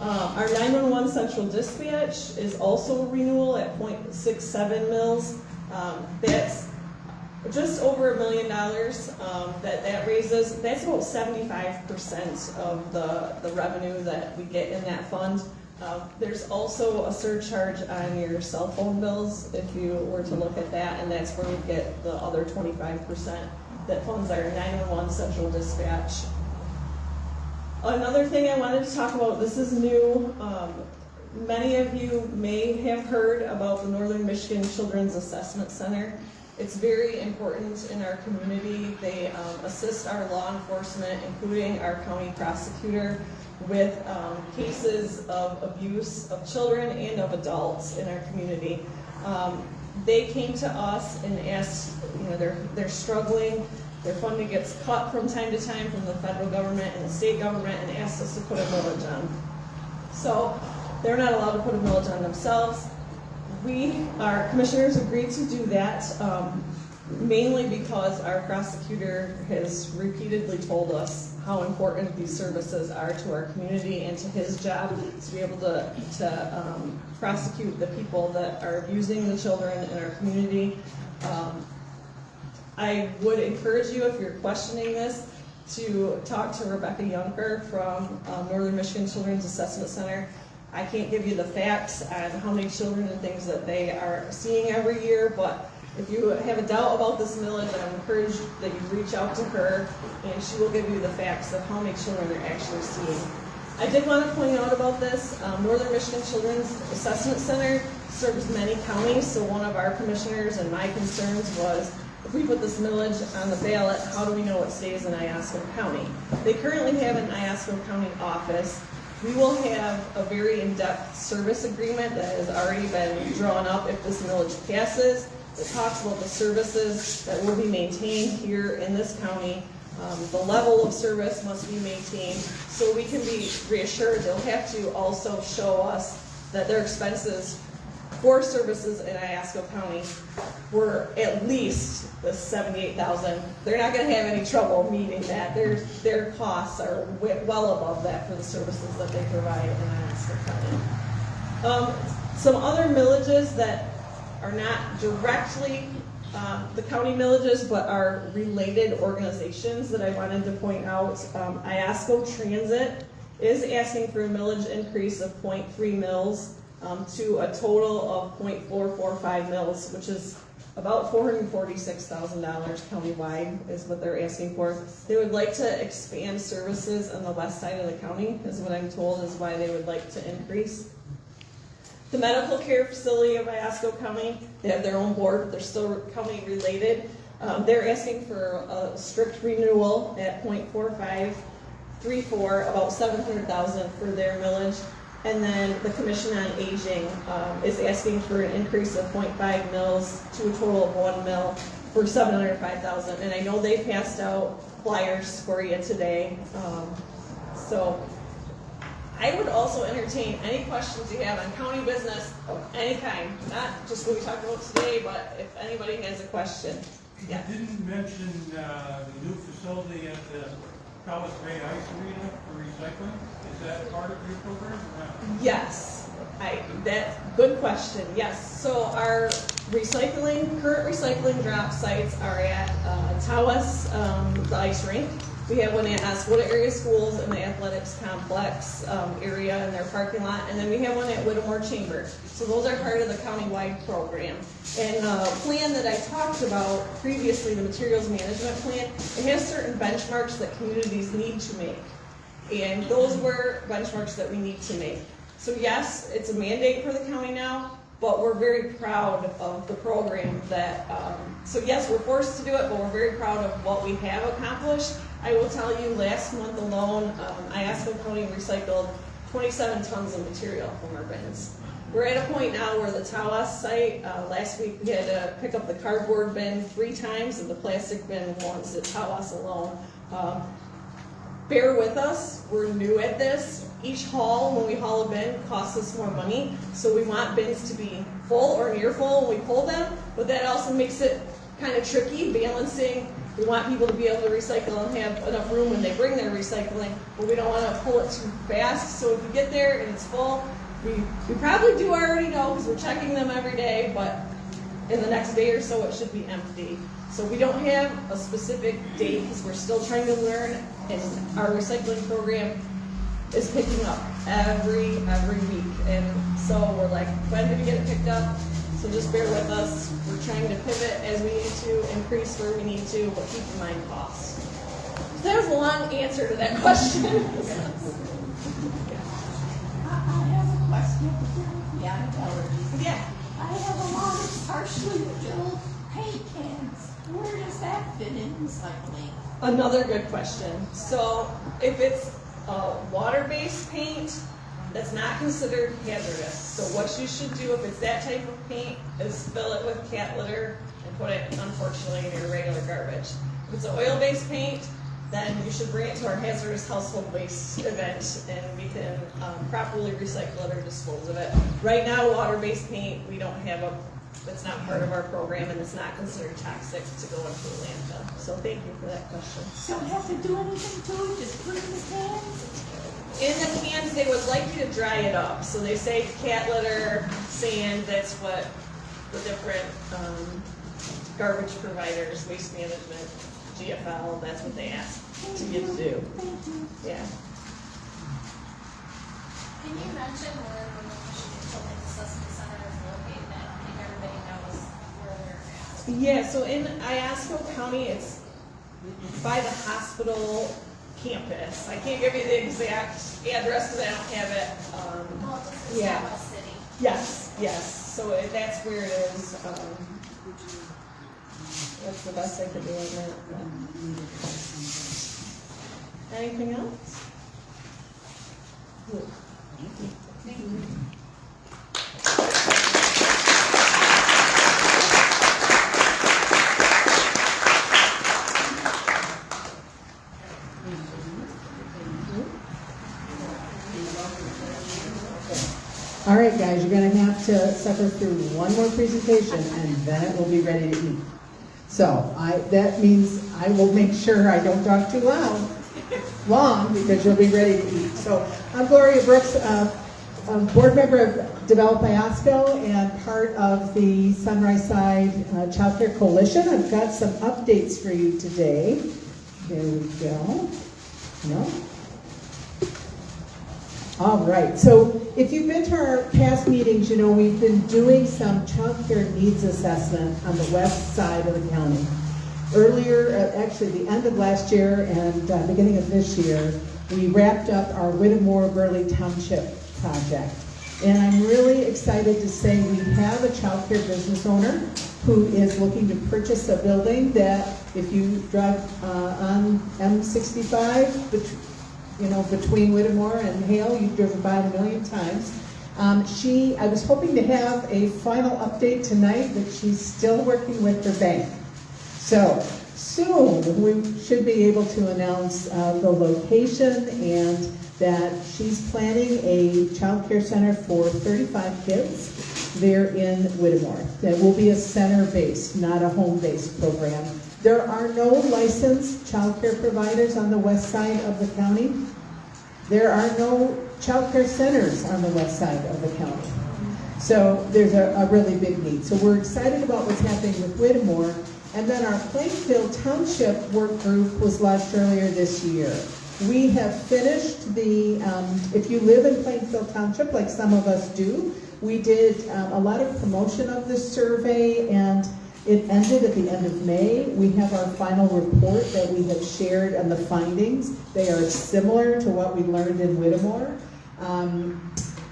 Our 911 central dispatch is also a renewal at 0.67 mils. That's just over $1 million that raises. That's about 75% of the revenue that we get in that fund. There's also a surcharge on your cell phone bills if you were to look at that, and that's where we get the other 25% that funds our 911 central dispatch. Another thing I wanted to talk about, this is new. Many of you may have heard about the Northern Michigan Children's Assessment Center. It's very important in our community. They assist our law enforcement, including our county prosecutor, with cases of abuse of children and of adults in our community. They came to us and asked, you know, they're struggling. Their funding gets cut from time to time from the federal government and the state government, and asked us to put a millage on. So they're not allowed to put a millage on themselves. Our commissioners agreed to do that, mainly because our prosecutor has repeatedly told us how important these services are to our community and to his job to be able to prosecute the people that are abusing the children in our community. I would encourage you, if you're questioning this, to talk to Rebecca Junker from Northern Michigan Children's Assessment Center. I can't give you the facts on how many children and things that they are seeing every year, but if you have a doubt about this millage, I would encourage that you reach out to her, and she will give you the facts of how many children they're actually seeing. I did want to point out about this. Northern Michigan Children's Assessment Center serves many counties, so one of our commissioners and my concerns was, if we put this millage on the ballot, how do we know it stays in Iosco County? They currently have an Iosco County office. We will have a very in-depth service agreement that has already been drawn up if this millage passes. It talks about the services that will be maintained here in this county. The level of service must be maintained so we can be reassured. They'll have to also show us that their expenses for services in Iosco County were at least the 78,000. They're not gonna have any trouble meeting that. Their costs are well above that for the services that they provide in Iosco County. Some other millages that are not directly the county millages, but are related organizations that I wanted to point out. Iosco Transit is asking for a millage increase of 0.3 mils to a total of 0.445 mils, which is about $446,000 countywide is what they're asking for. They would like to expand services on the west side of the county, is what I'm told is why they would like to increase. The medical care facility of Iosco County, they have their own board, but they're still county related. They're asking for a strict renewal at 0.4534, about $700,000 for their millage. And then the Commission on Aging is asking for an increase of 0.5 mils to a total of 1 mil for $705,000. And I know they passed out flyers for you today. So I would also entertain any questions you have on county business of any kind, not just what we talked about today, but if anybody has a question. Yeah. You didn't mention the new facility at the Palace Bay Ice Arena for recycling. Is that part of your program or not? Yes, that's good question. Yes, so our current recycling drop sites are at Tawas, the ice rink. We have one at Oswego area schools in the athletics complex area in their parking lot, and then we have one at Whittemore Chamber. So those are part of the countywide program. And the plan that I talked about previously, the materials management plan, it has certain benchmarks that communities need to make. And those were benchmarks that we need to make. So yes, it's a mandate for the county now, but we're very proud of the program that, so yes, we're forced to do it, but we're very proud of what we have accomplished. I will tell you, last month alone, Iosco County recycled 27 tons of material from our bins. We're at a point now where the Tawas site, last week we had to pick up the cardboard bin 3 times and the plastic bin once at Tawas alone. Bear with us, we're new at this. Each haul, when we haul a bin, costs us more money. So we want bins to be full or near full when we pull them, but that also makes it kind of tricky, balancing. We want people to be able to recycle and have enough room when they bring their recycling, but we don't want to pull it too fast. So if you get there and it's full, we probably do already know because we're checking them every day, but in the next day or so it should be empty. So we don't have a specific date because we're still trying to learn, and our recycling program is picking up every week. And so we're like, when do we get it picked up? So just bear with us. We're trying to pivot as we need to, increase where we need to, but keep in mind costs. So that was a long answer to that question. I have a question. Yeah, allergies. Yeah. I have a lot of partially filled paint cans. Where does that fit in recycling? Another good question. So if it's water-based paint, that's not considered hazardous. So what you should do if it's that type of paint is fill it with cat litter and put it, unfortunately, in your regular garbage. If it's an oil-based paint, then you should bring it to our hazardous household waste event and we can properly recycle it or dispose of it. Right now, water-based paint, we don't have it's not part of our program and it's not considered toxic to go into a landfill. So thank you for that question. Don't have to do anything to it, just put it in the cans? In the cans, they would like you to dry it up. So they say cat litter, sand, that's what the different garbage providers, waste management, GFL, that's what they ask to get to do. Thank you. Yeah. Can you mention where the Michigan Children's Assessment Center is located? I don't think everybody knows where they're at. Yeah, so in Iosco County, it's by the hospital campus. I can't give you the exact address because I don't have it. Well, just Yeah. Establish City. Yes. So that's where it is. That's the best I could do on that. Anything else? Thank you. All right, guys. guys, you're gonna have to suffer through one more presentation and then it will be ready to eat. So that means I will make sure I don't talk too long because you'll be ready to eat. So I'm Gloria Brooks, board member of Develop Iosco and part of the Sunrise Side Child Care Coalition. I've got some updates for you today. There we go. No? All right, so if you've been to our past meetings, you know we've been doing some child care needs assessment on the west side of the county. Earlier, actually the end of last year and beginning of this year, we wrapped up our Whittemore-Burley Township project. And I'm really excited to say we have a child care business owner who is looking to purchase a building that if you drive on M65, between Whittemore and Hale, you've driven by it a million times. I was hoping to have a final update tonight, but she's still working with her bank. So soon we should be able to announce the location and that she's planning a child care center for 35 kids there in Whittemore. That will be a center-based, not a home-based program. There are no licensed child care providers on the west side of the county. There are no child care centers on the west side of the county. So there's a really big need. So we're excited about what's happening with Whittemore. And then our Plainfield Township work group was launched earlier this year. We have finished if you live in Plainfield Township, like some of us do, we did a lot of promotion of this survey and it ended at the end of May. We have our final report that we have shared and the findings. They are similar to what we learned in Whittemore.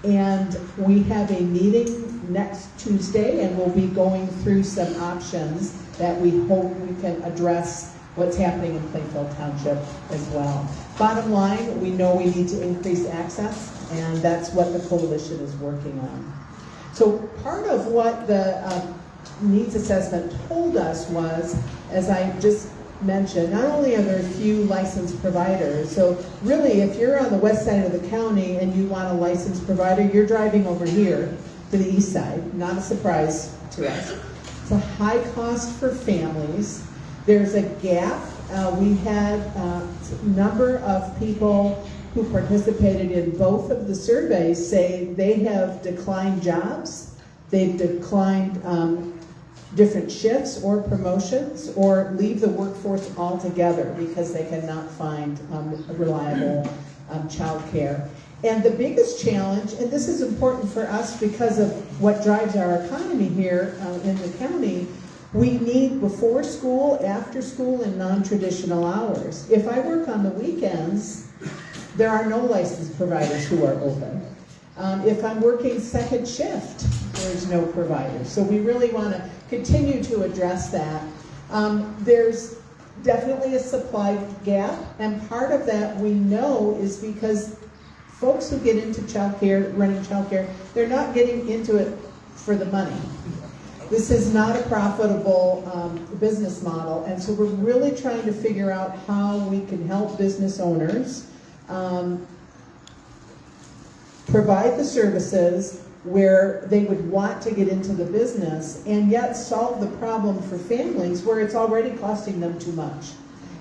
And we have a meeting next Tuesday and we'll be going through some options that we hope we can address what's happening in Plainfield Township as well. Bottom line, we know we need to increase access and that's what the coalition is working on. So part of what the needs assessment told us was, as I just mentioned, not only are there a few licensed providers, so really if you're on the west side of the county and you want a licensed provider, you're driving over here to the east side, not a surprise to us. It's a high cost for families. There's a gap. We had a number of people who participated in both of the surveys say they have declined jobs, they've declined different shifts or promotions, or leave the workforce altogether because they cannot find reliable child care. And the biggest challenge, and this is important for us because of what drives our economy here in the county, we need before school, after school, and non-traditional hours. If I work on the weekends, there are no licensed providers who are open. If I'm working second shift, there's no providers. So we really want to continue to address that. There's definitely a supply gap, and part of that we know is because folks who get into childcare, running childcare, they're not getting into it for the money. This is not a profitable business model, and so we're really trying to figure out how we can help business owners provide the services where they would want to get into the business and yet solve the problem for families where it's already costing them too much.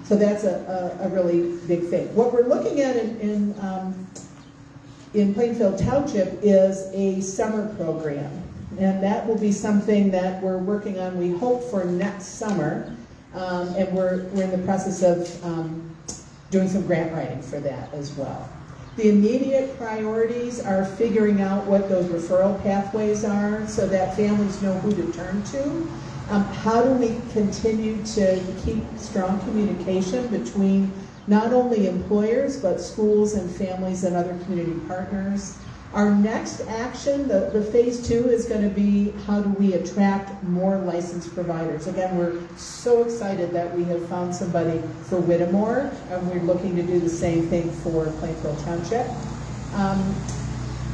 So that's a really big thing. What we're looking at in Plainfield Township is a summer program. And that will be something that we're working on, we hope, for next summer. And we're in the process of doing some grant writing for that as well. The immediate priorities are figuring out what those referral pathways are so that families know who to turn to. How do we continue to keep strong communication between not only employers, but schools and families and other community partners? Our next action, the phase 2, is going to be how do we attract more licensed providers. Again, we're so excited that we have found somebody for Whittemore, and we're looking to do the same thing for Plainfield Township.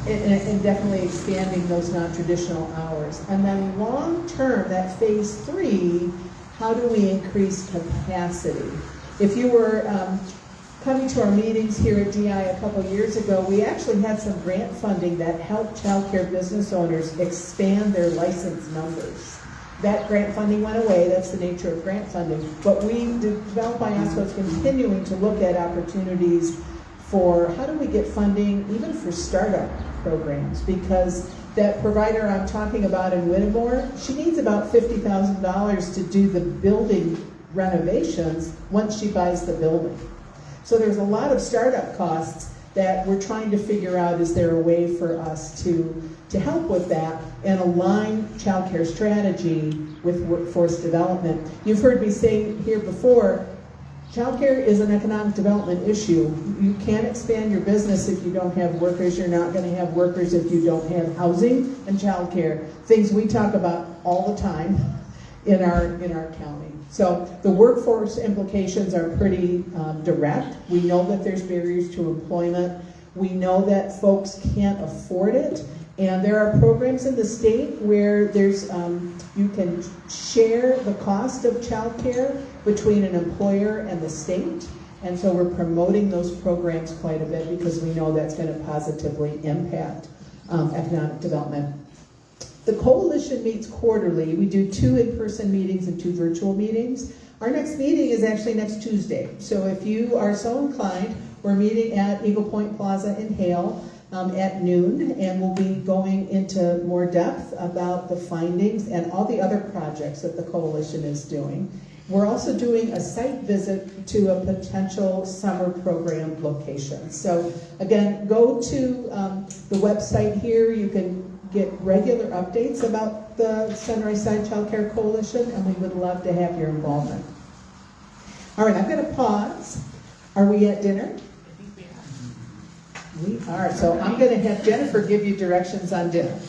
And definitely expanding those non-traditional hours. And then long term, that phase 3, how do we increase capacity? If you were coming to our meetings here at DI a couple years ago, we actually had some grant funding that helped childcare business owners expand their license numbers. That grant funding went away, that's the nature of grant funding, but we, Develop Iosco, is continuing to look at opportunities for how do we get funding even for startup programs, because that provider I'm talking about in Whittemore, she needs about $50,000 to do the building renovations once she buys the building. So there's a lot of startup costs that we're trying to figure out, is there a way for us to help with that and align childcare strategy with workforce development. You've heard me say here before, childcare is an economic development issue. You can't expand your business if you don't have workers. You're not going to have workers if you don't have housing and childcare, things we talk about all the time in our county. So the workforce implications are pretty direct. We know that there's barriers to employment. We know that folks can't afford it. And there are programs in the state where there's you can share the cost of childcare between an employer and the state. And so we're promoting those programs quite a bit because we know that's going to positively impact economic development. The coalition meets quarterly. We do 2 in-person meetings and 2 virtual meetings. Our next meeting is actually next Tuesday. So if you are so inclined, we're meeting at Eagle Point Plaza in Hale at noon, and we'll be going into more depth about the findings and all the other projects that the coalition is doing. We're also doing a site visit to a potential summer program location. So again, go to the website here. You can get regular updates about the Sunrise Side Child Care Coalition, and we would love to have your involvement. All right, I'm going to pause. Are we at dinner? We are. So I'm going to have Jennifer give you directions on dinner. All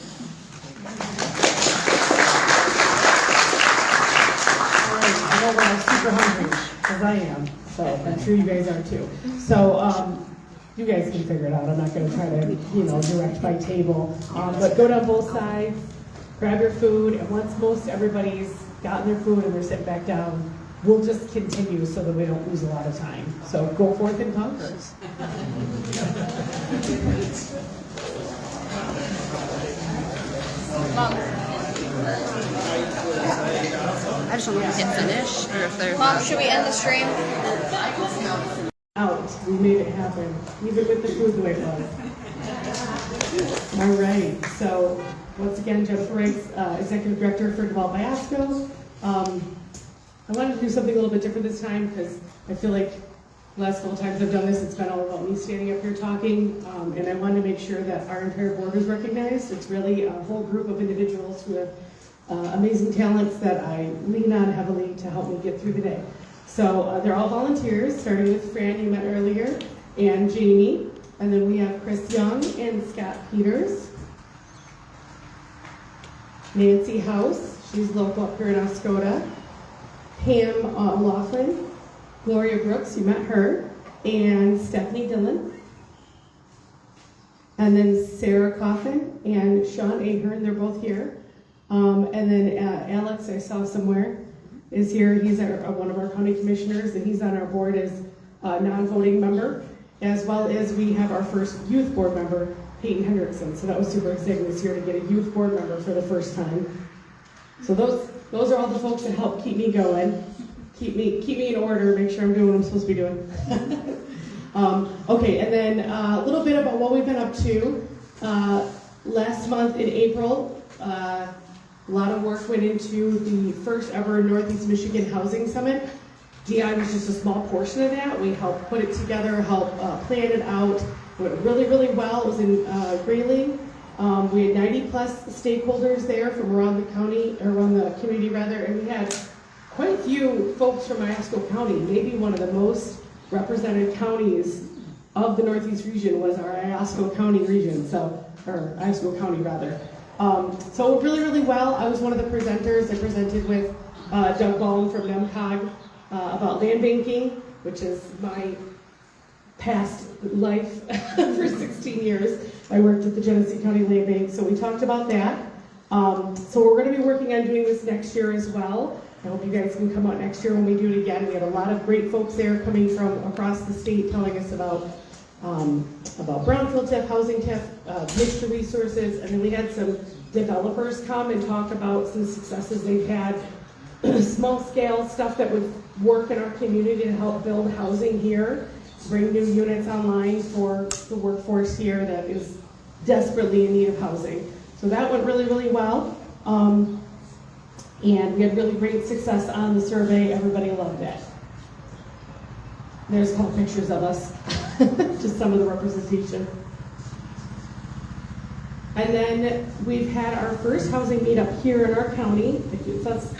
right, I know when I'm super hungry, because I am. So I'm sure you guys are too. So you guys can figure it out. I'm not going to try to, direct my table. But go down both sides, grab your food, and once most everybody's gotten their food and they're sitting back down, we'll just continue so that we don't lose a lot of time. So go forth and conquer. I just don't know if we can finish or if there's. Mom, should we end the stream? Out. We made it happen, even with the food the way it was. All right. So once again, Jennifer Riggs, Executive Director for Develop Iosco. I wanted to do something a little bit different this time because I feel like the last couple times I've done this, it's been all about me standing up here talking, and I wanted to make sure that our entire board is recognized. It's really a whole group of individuals who have amazing talents that I lean on heavily to help me get through the day. So they're all volunteers, starting with Fran, you met earlier, and Jamie, and then we have Chris Young and Scott Peters. Nancy House, she's local up here in Oscoda. Pam Laughlin, Gloria Brooks, you met her, and Stephanie Dillon. And then Sarah Coffin and Sean Ahern, they're both here. And then Alex, I saw somewhere, is here. He's one of our county commissioners, and he's on our board as a non-voting member, as well as we have our first youth board member, Peyton Hendrickson. So that was super exciting this year to get a youth board member for the first time. So those are all the folks that help keep me going, keep me in order, make sure I'm doing what I'm supposed to be doing. Okay, and then a little bit about what we've been up to. Last month in April, a lot of work went into the first ever Northeast Michigan Housing Summit. DI was just a small portion of that. We helped put it together, helped plan it out. It went really, really well. It was in Grayling. We had 90 plus stakeholders there from around the county, or around the community rather, and we had quite a few folks from Iosco County. Maybe one of the most represented counties of the Northeast region was our Iosco County region, or Iosco County rather. So really, really well. I was one of the presenters. I presented with Doug Baum from NEMCOG about land banking, which is my past life for 16 years. I worked at the Genesee County Land Bank, so we talked about that. So we're going to be working on doing this next year as well. I hope you guys can come out next year when we do it again. We had a lot of great folks there coming from across the state telling us about brownfield TIF, housing TIF, mixture resources, and then we had some developers come and talk about some successes they've had, small scale stuff that would work in our community to help build housing here, bring new units online for the workforce here that is desperately in need of housing. So that went really, really well. And we had really great success on the survey. Everybody loved it. There's a couple pictures of us, just some of the representation. And then we've had our first housing meetup here in our county. If this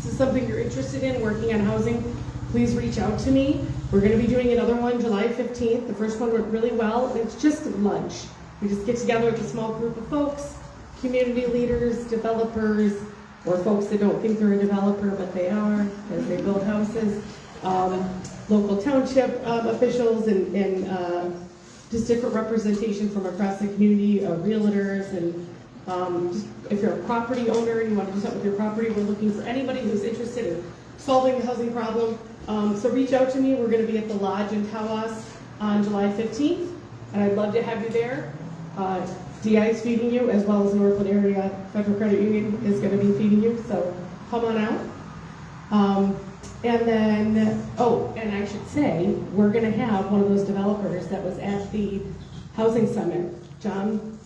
is something you're interested in, working on housing, please reach out to me. We're going to be doing another one July 15th. The first one went really well. It's just lunch. We just get together with a small group of folks, community leaders, developers, or folks that don't think they're a developer, but they are, as they build houses, local township officials, and just different representation from across the community, realtors, and just if you're a property owner and you want to do something with your property, we're looking for anybody who's interested in solving the housing problem. So reach out to me. We're going to be at the Lodge in Tawas on July 15th, and I'd love to have you there. DI is feeding you, as well as Northwood Area Federal Credit Union is going to be feeding you, so come on out. And then, and I should say, we're going to have one of those developers that was at the Housing Summit, John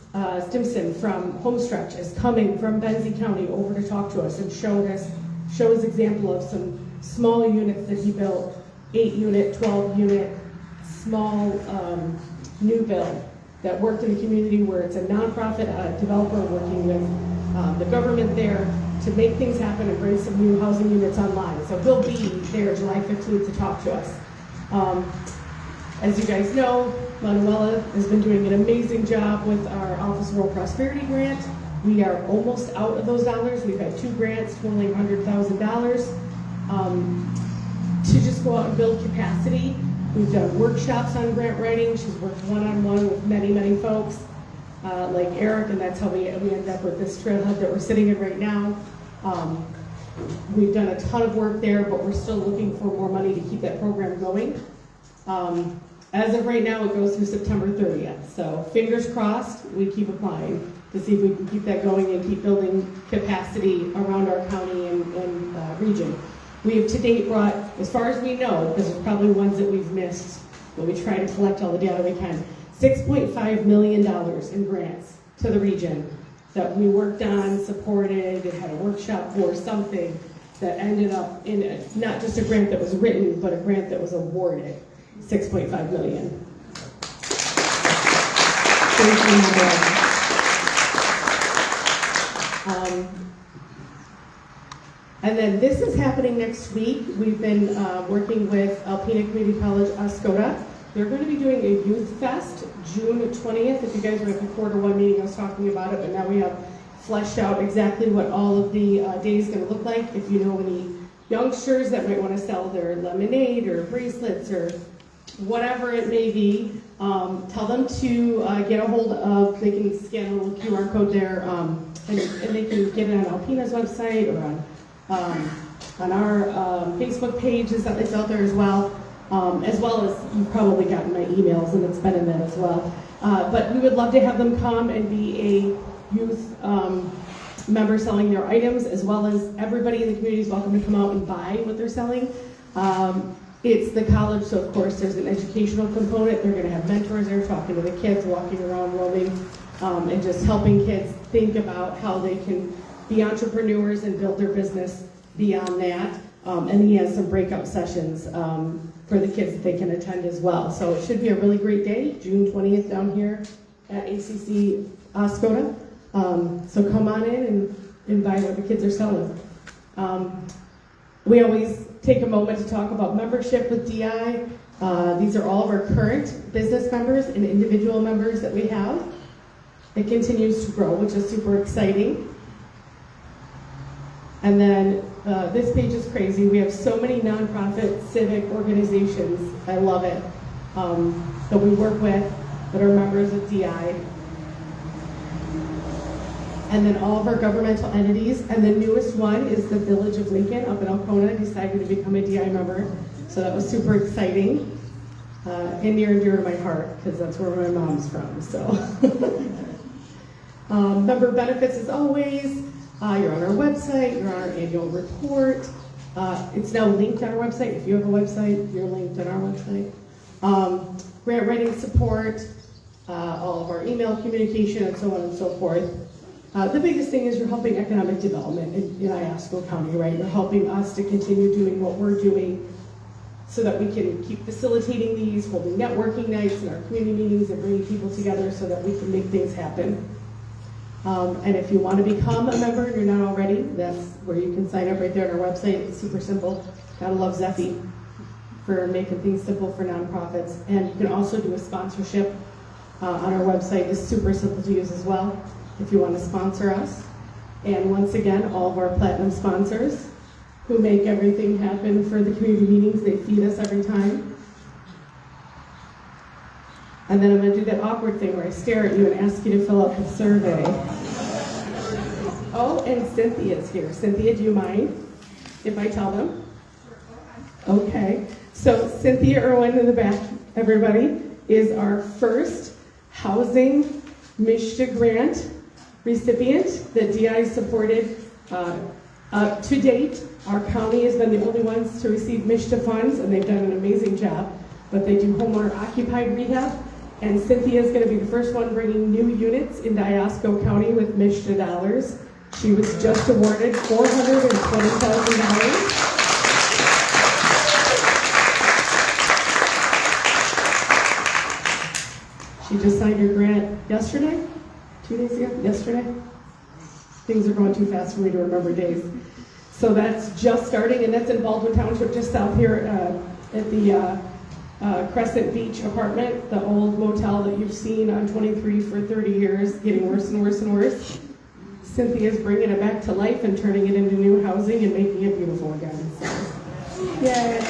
Stimson from Homestretch, is coming from Benzie County over to talk to us and show his example of some small units that he built, 8-unit, 12-unit, small new build that worked in the community where it's a nonprofit developer working with the government there to make things happen and bring some new housing units online. So he'll be there July 15th to talk to us. As you guys know, Manuela has been doing an amazing job with our Office of Rural Prosperity grant. We are almost out of those dollars. We've had 2 grants totaling $100,000 to just go out and build capacity. We've done workshops on grant writing. She's worked one-on-one with many, many folks, like Eric, and that's how we ended up with this trailhead that we're sitting in right now. We've done a ton of work there, but we're still looking for more money to keep that program going. As of right now, it goes through September 30th. So fingers crossed, we keep applying to see if we can keep that going and keep building capacity around our county and region. We have to date brought, as far as we know, because there's probably ones that we've missed, but we try to collect all the data we can, $6.5 million in grants to the region that we worked on, supported, and had a workshop for, something that ended up in not just a grant that was written, but a grant that was awarded, $6.5 million. And then this is happening next week. We've been working with Alpena Community College, Oscoda. They're going to be doing a youth fest June 20th. If you guys were at the Q1 meeting, I was talking about it, but now we have fleshed out exactly what all of the days going to look like. If you know any youngsters that might want to sell their lemonade or bracelets or whatever it may be, tell them to get a hold of, they can scan a little QR code there, and they can get it on Alpena's website or on our Facebook page is out there as well as you've probably gotten my emails and it's been in that as well. But we would love to have them come and be a youth member selling their items, as well as everybody in the community is welcome to come out and buy what they're selling. It's the college, so of course there's an educational component. They're going to have mentors there talking to the kids, walking around, roaming, and just helping kids think about how they can be entrepreneurs and build their business beyond that. And he has some breakout sessions for the kids that they can attend as well. So it should be a really great day, June 20th down here at ACC Oscoda. So come on in and buy what the kids are selling. We always take a moment to talk about membership with DI. These are all of our current business members and individual members that we have. It continues to grow, which is super exciting. And then this page is crazy. We have so many nonprofit civic organizations. I love it. That we work with that are members of DI. and then all of our governmental entities. And the newest one is the Village of Lincoln up in Alcona decided to become a DI member. So that was super exciting and near and dear to my heart because that's where my mom's from. So member benefits as always. You're on our website, you're on our annual report. It's now linked on our website. If you have a website, you're linked on our website. Grant writing support, all of our email communication, and so on and so forth. The biggest thing is you're helping economic development in Iosco County, right? You're helping us to continue doing what we're doing so that we can keep facilitating these, holding networking nights and our community meetings and bringing people together so that we can make things happen. And if you want to become a member and you're not already, that's where you can sign up right there on our website. It's super simple. Gotta love Zeffy for making things simple for nonprofits. And you can also do a sponsorship on our website. It's super simple to use as well if you want to sponsor us. And once again, all of our platinum sponsors who make everything happen for the community meetings, they feed us every time. And then I'm going to do that awkward thing where I stare at you and ask you to fill out the survey. Oh, and Cynthia's here. Cynthia, do you mind if I tell them? Okay. So Cynthia Irwin in the back, everybody, is our first Housing MSHDA grant recipient that DI supported. To date, our county has been the only ones to receive MSHDA funds, and they've done an amazing job. But they do homeowner occupied rehab. And Cynthia is going to be the first one bringing new units into Iosco County with MSHDA dollars. She was just awarded $420,000. She just signed her grant yesterday? 2 days ago? Yesterday? Things are going too fast for me to remember days. So that's just starting, and that's in Baldwin Township, just south here at the Crescent Beach apartment, the old motel that you've seen on 23 for 30 years, getting worse and worse and worse. Cynthia's bringing it back to life and turning it into new housing and making it beautiful again. So, yay!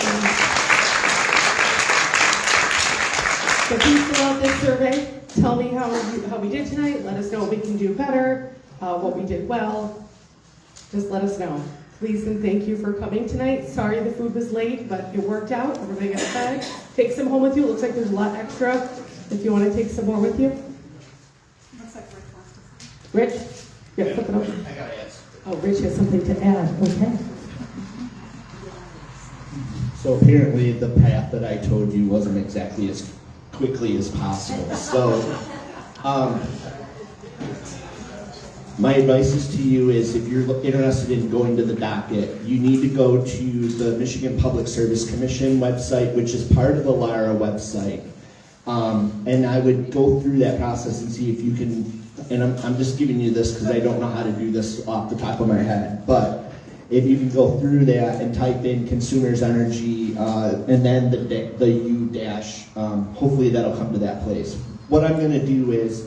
So please fill out this survey. Tell me how we did tonight. Let us know what we can do better, what we did well. Just let us know. Please and thank you for coming tonight. Sorry the food was late, but it worked out. Everybody got fed. Take some home with you. It looks like there's a lot extra if you want to take some more with you. Looks like Rick wants to. Rich? Yeah, flip it over. I gotta add something. Oh, Rich has something to add. Okay. So apparently the path that I told you wasn't exactly as quickly as possible. So my advice is to you is if you're interested in going to the docket, you need to go to the Michigan Public Service Commission website, which is part of the LARA website. And I would go through that process and see if you can, and I'm just giving you this because I don't know how to do this off the top of my head, but if you can go through that and type in Consumers Energy and then the U dash, hopefully that'll come to that place. What I'm going to do is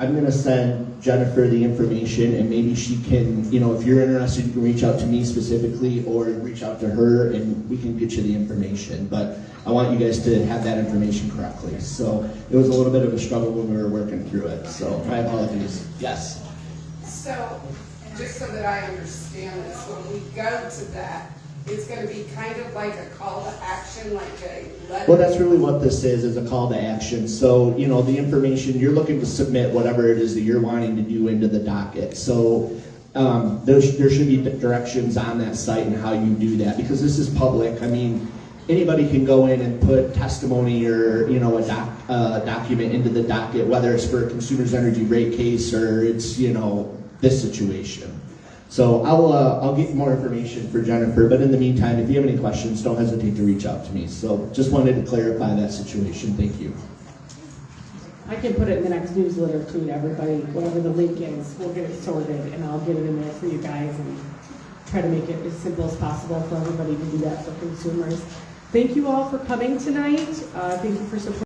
I'm going to send Jennifer the information, and maybe she can, if you're interested, you can reach out to me specifically or reach out to her and we can get you the information. But I want you guys to have that information correctly. So it was a little bit of a struggle when we were working through it. So my apologies. Yes. So, just so that I understand this, when we go to that, it's going to be kind of like a call to action, like a letter. Well, that's really what this is a call to action. So, the information, you're looking to submit whatever it is that you're wanting to do into the docket. So, there should be directions on that site and how you do that, because this is public. I mean, anybody can go in and put testimony or, a document into the docket, whether it's for a Consumers Energy rate case or it's, this situation. So I'll get more information for Jennifer, but in the meantime, if you have any questions, don't hesitate to reach out to me. So just wanted to clarify that situation. Thank you. I can put it in the next newsletter too to everybody, whatever the link is, we'll get it sorted and I'll get it in there for you guys and try to make it as simple as possible for everybody to do that for consumers. Thank you all for coming tonight. Thank you for supporting.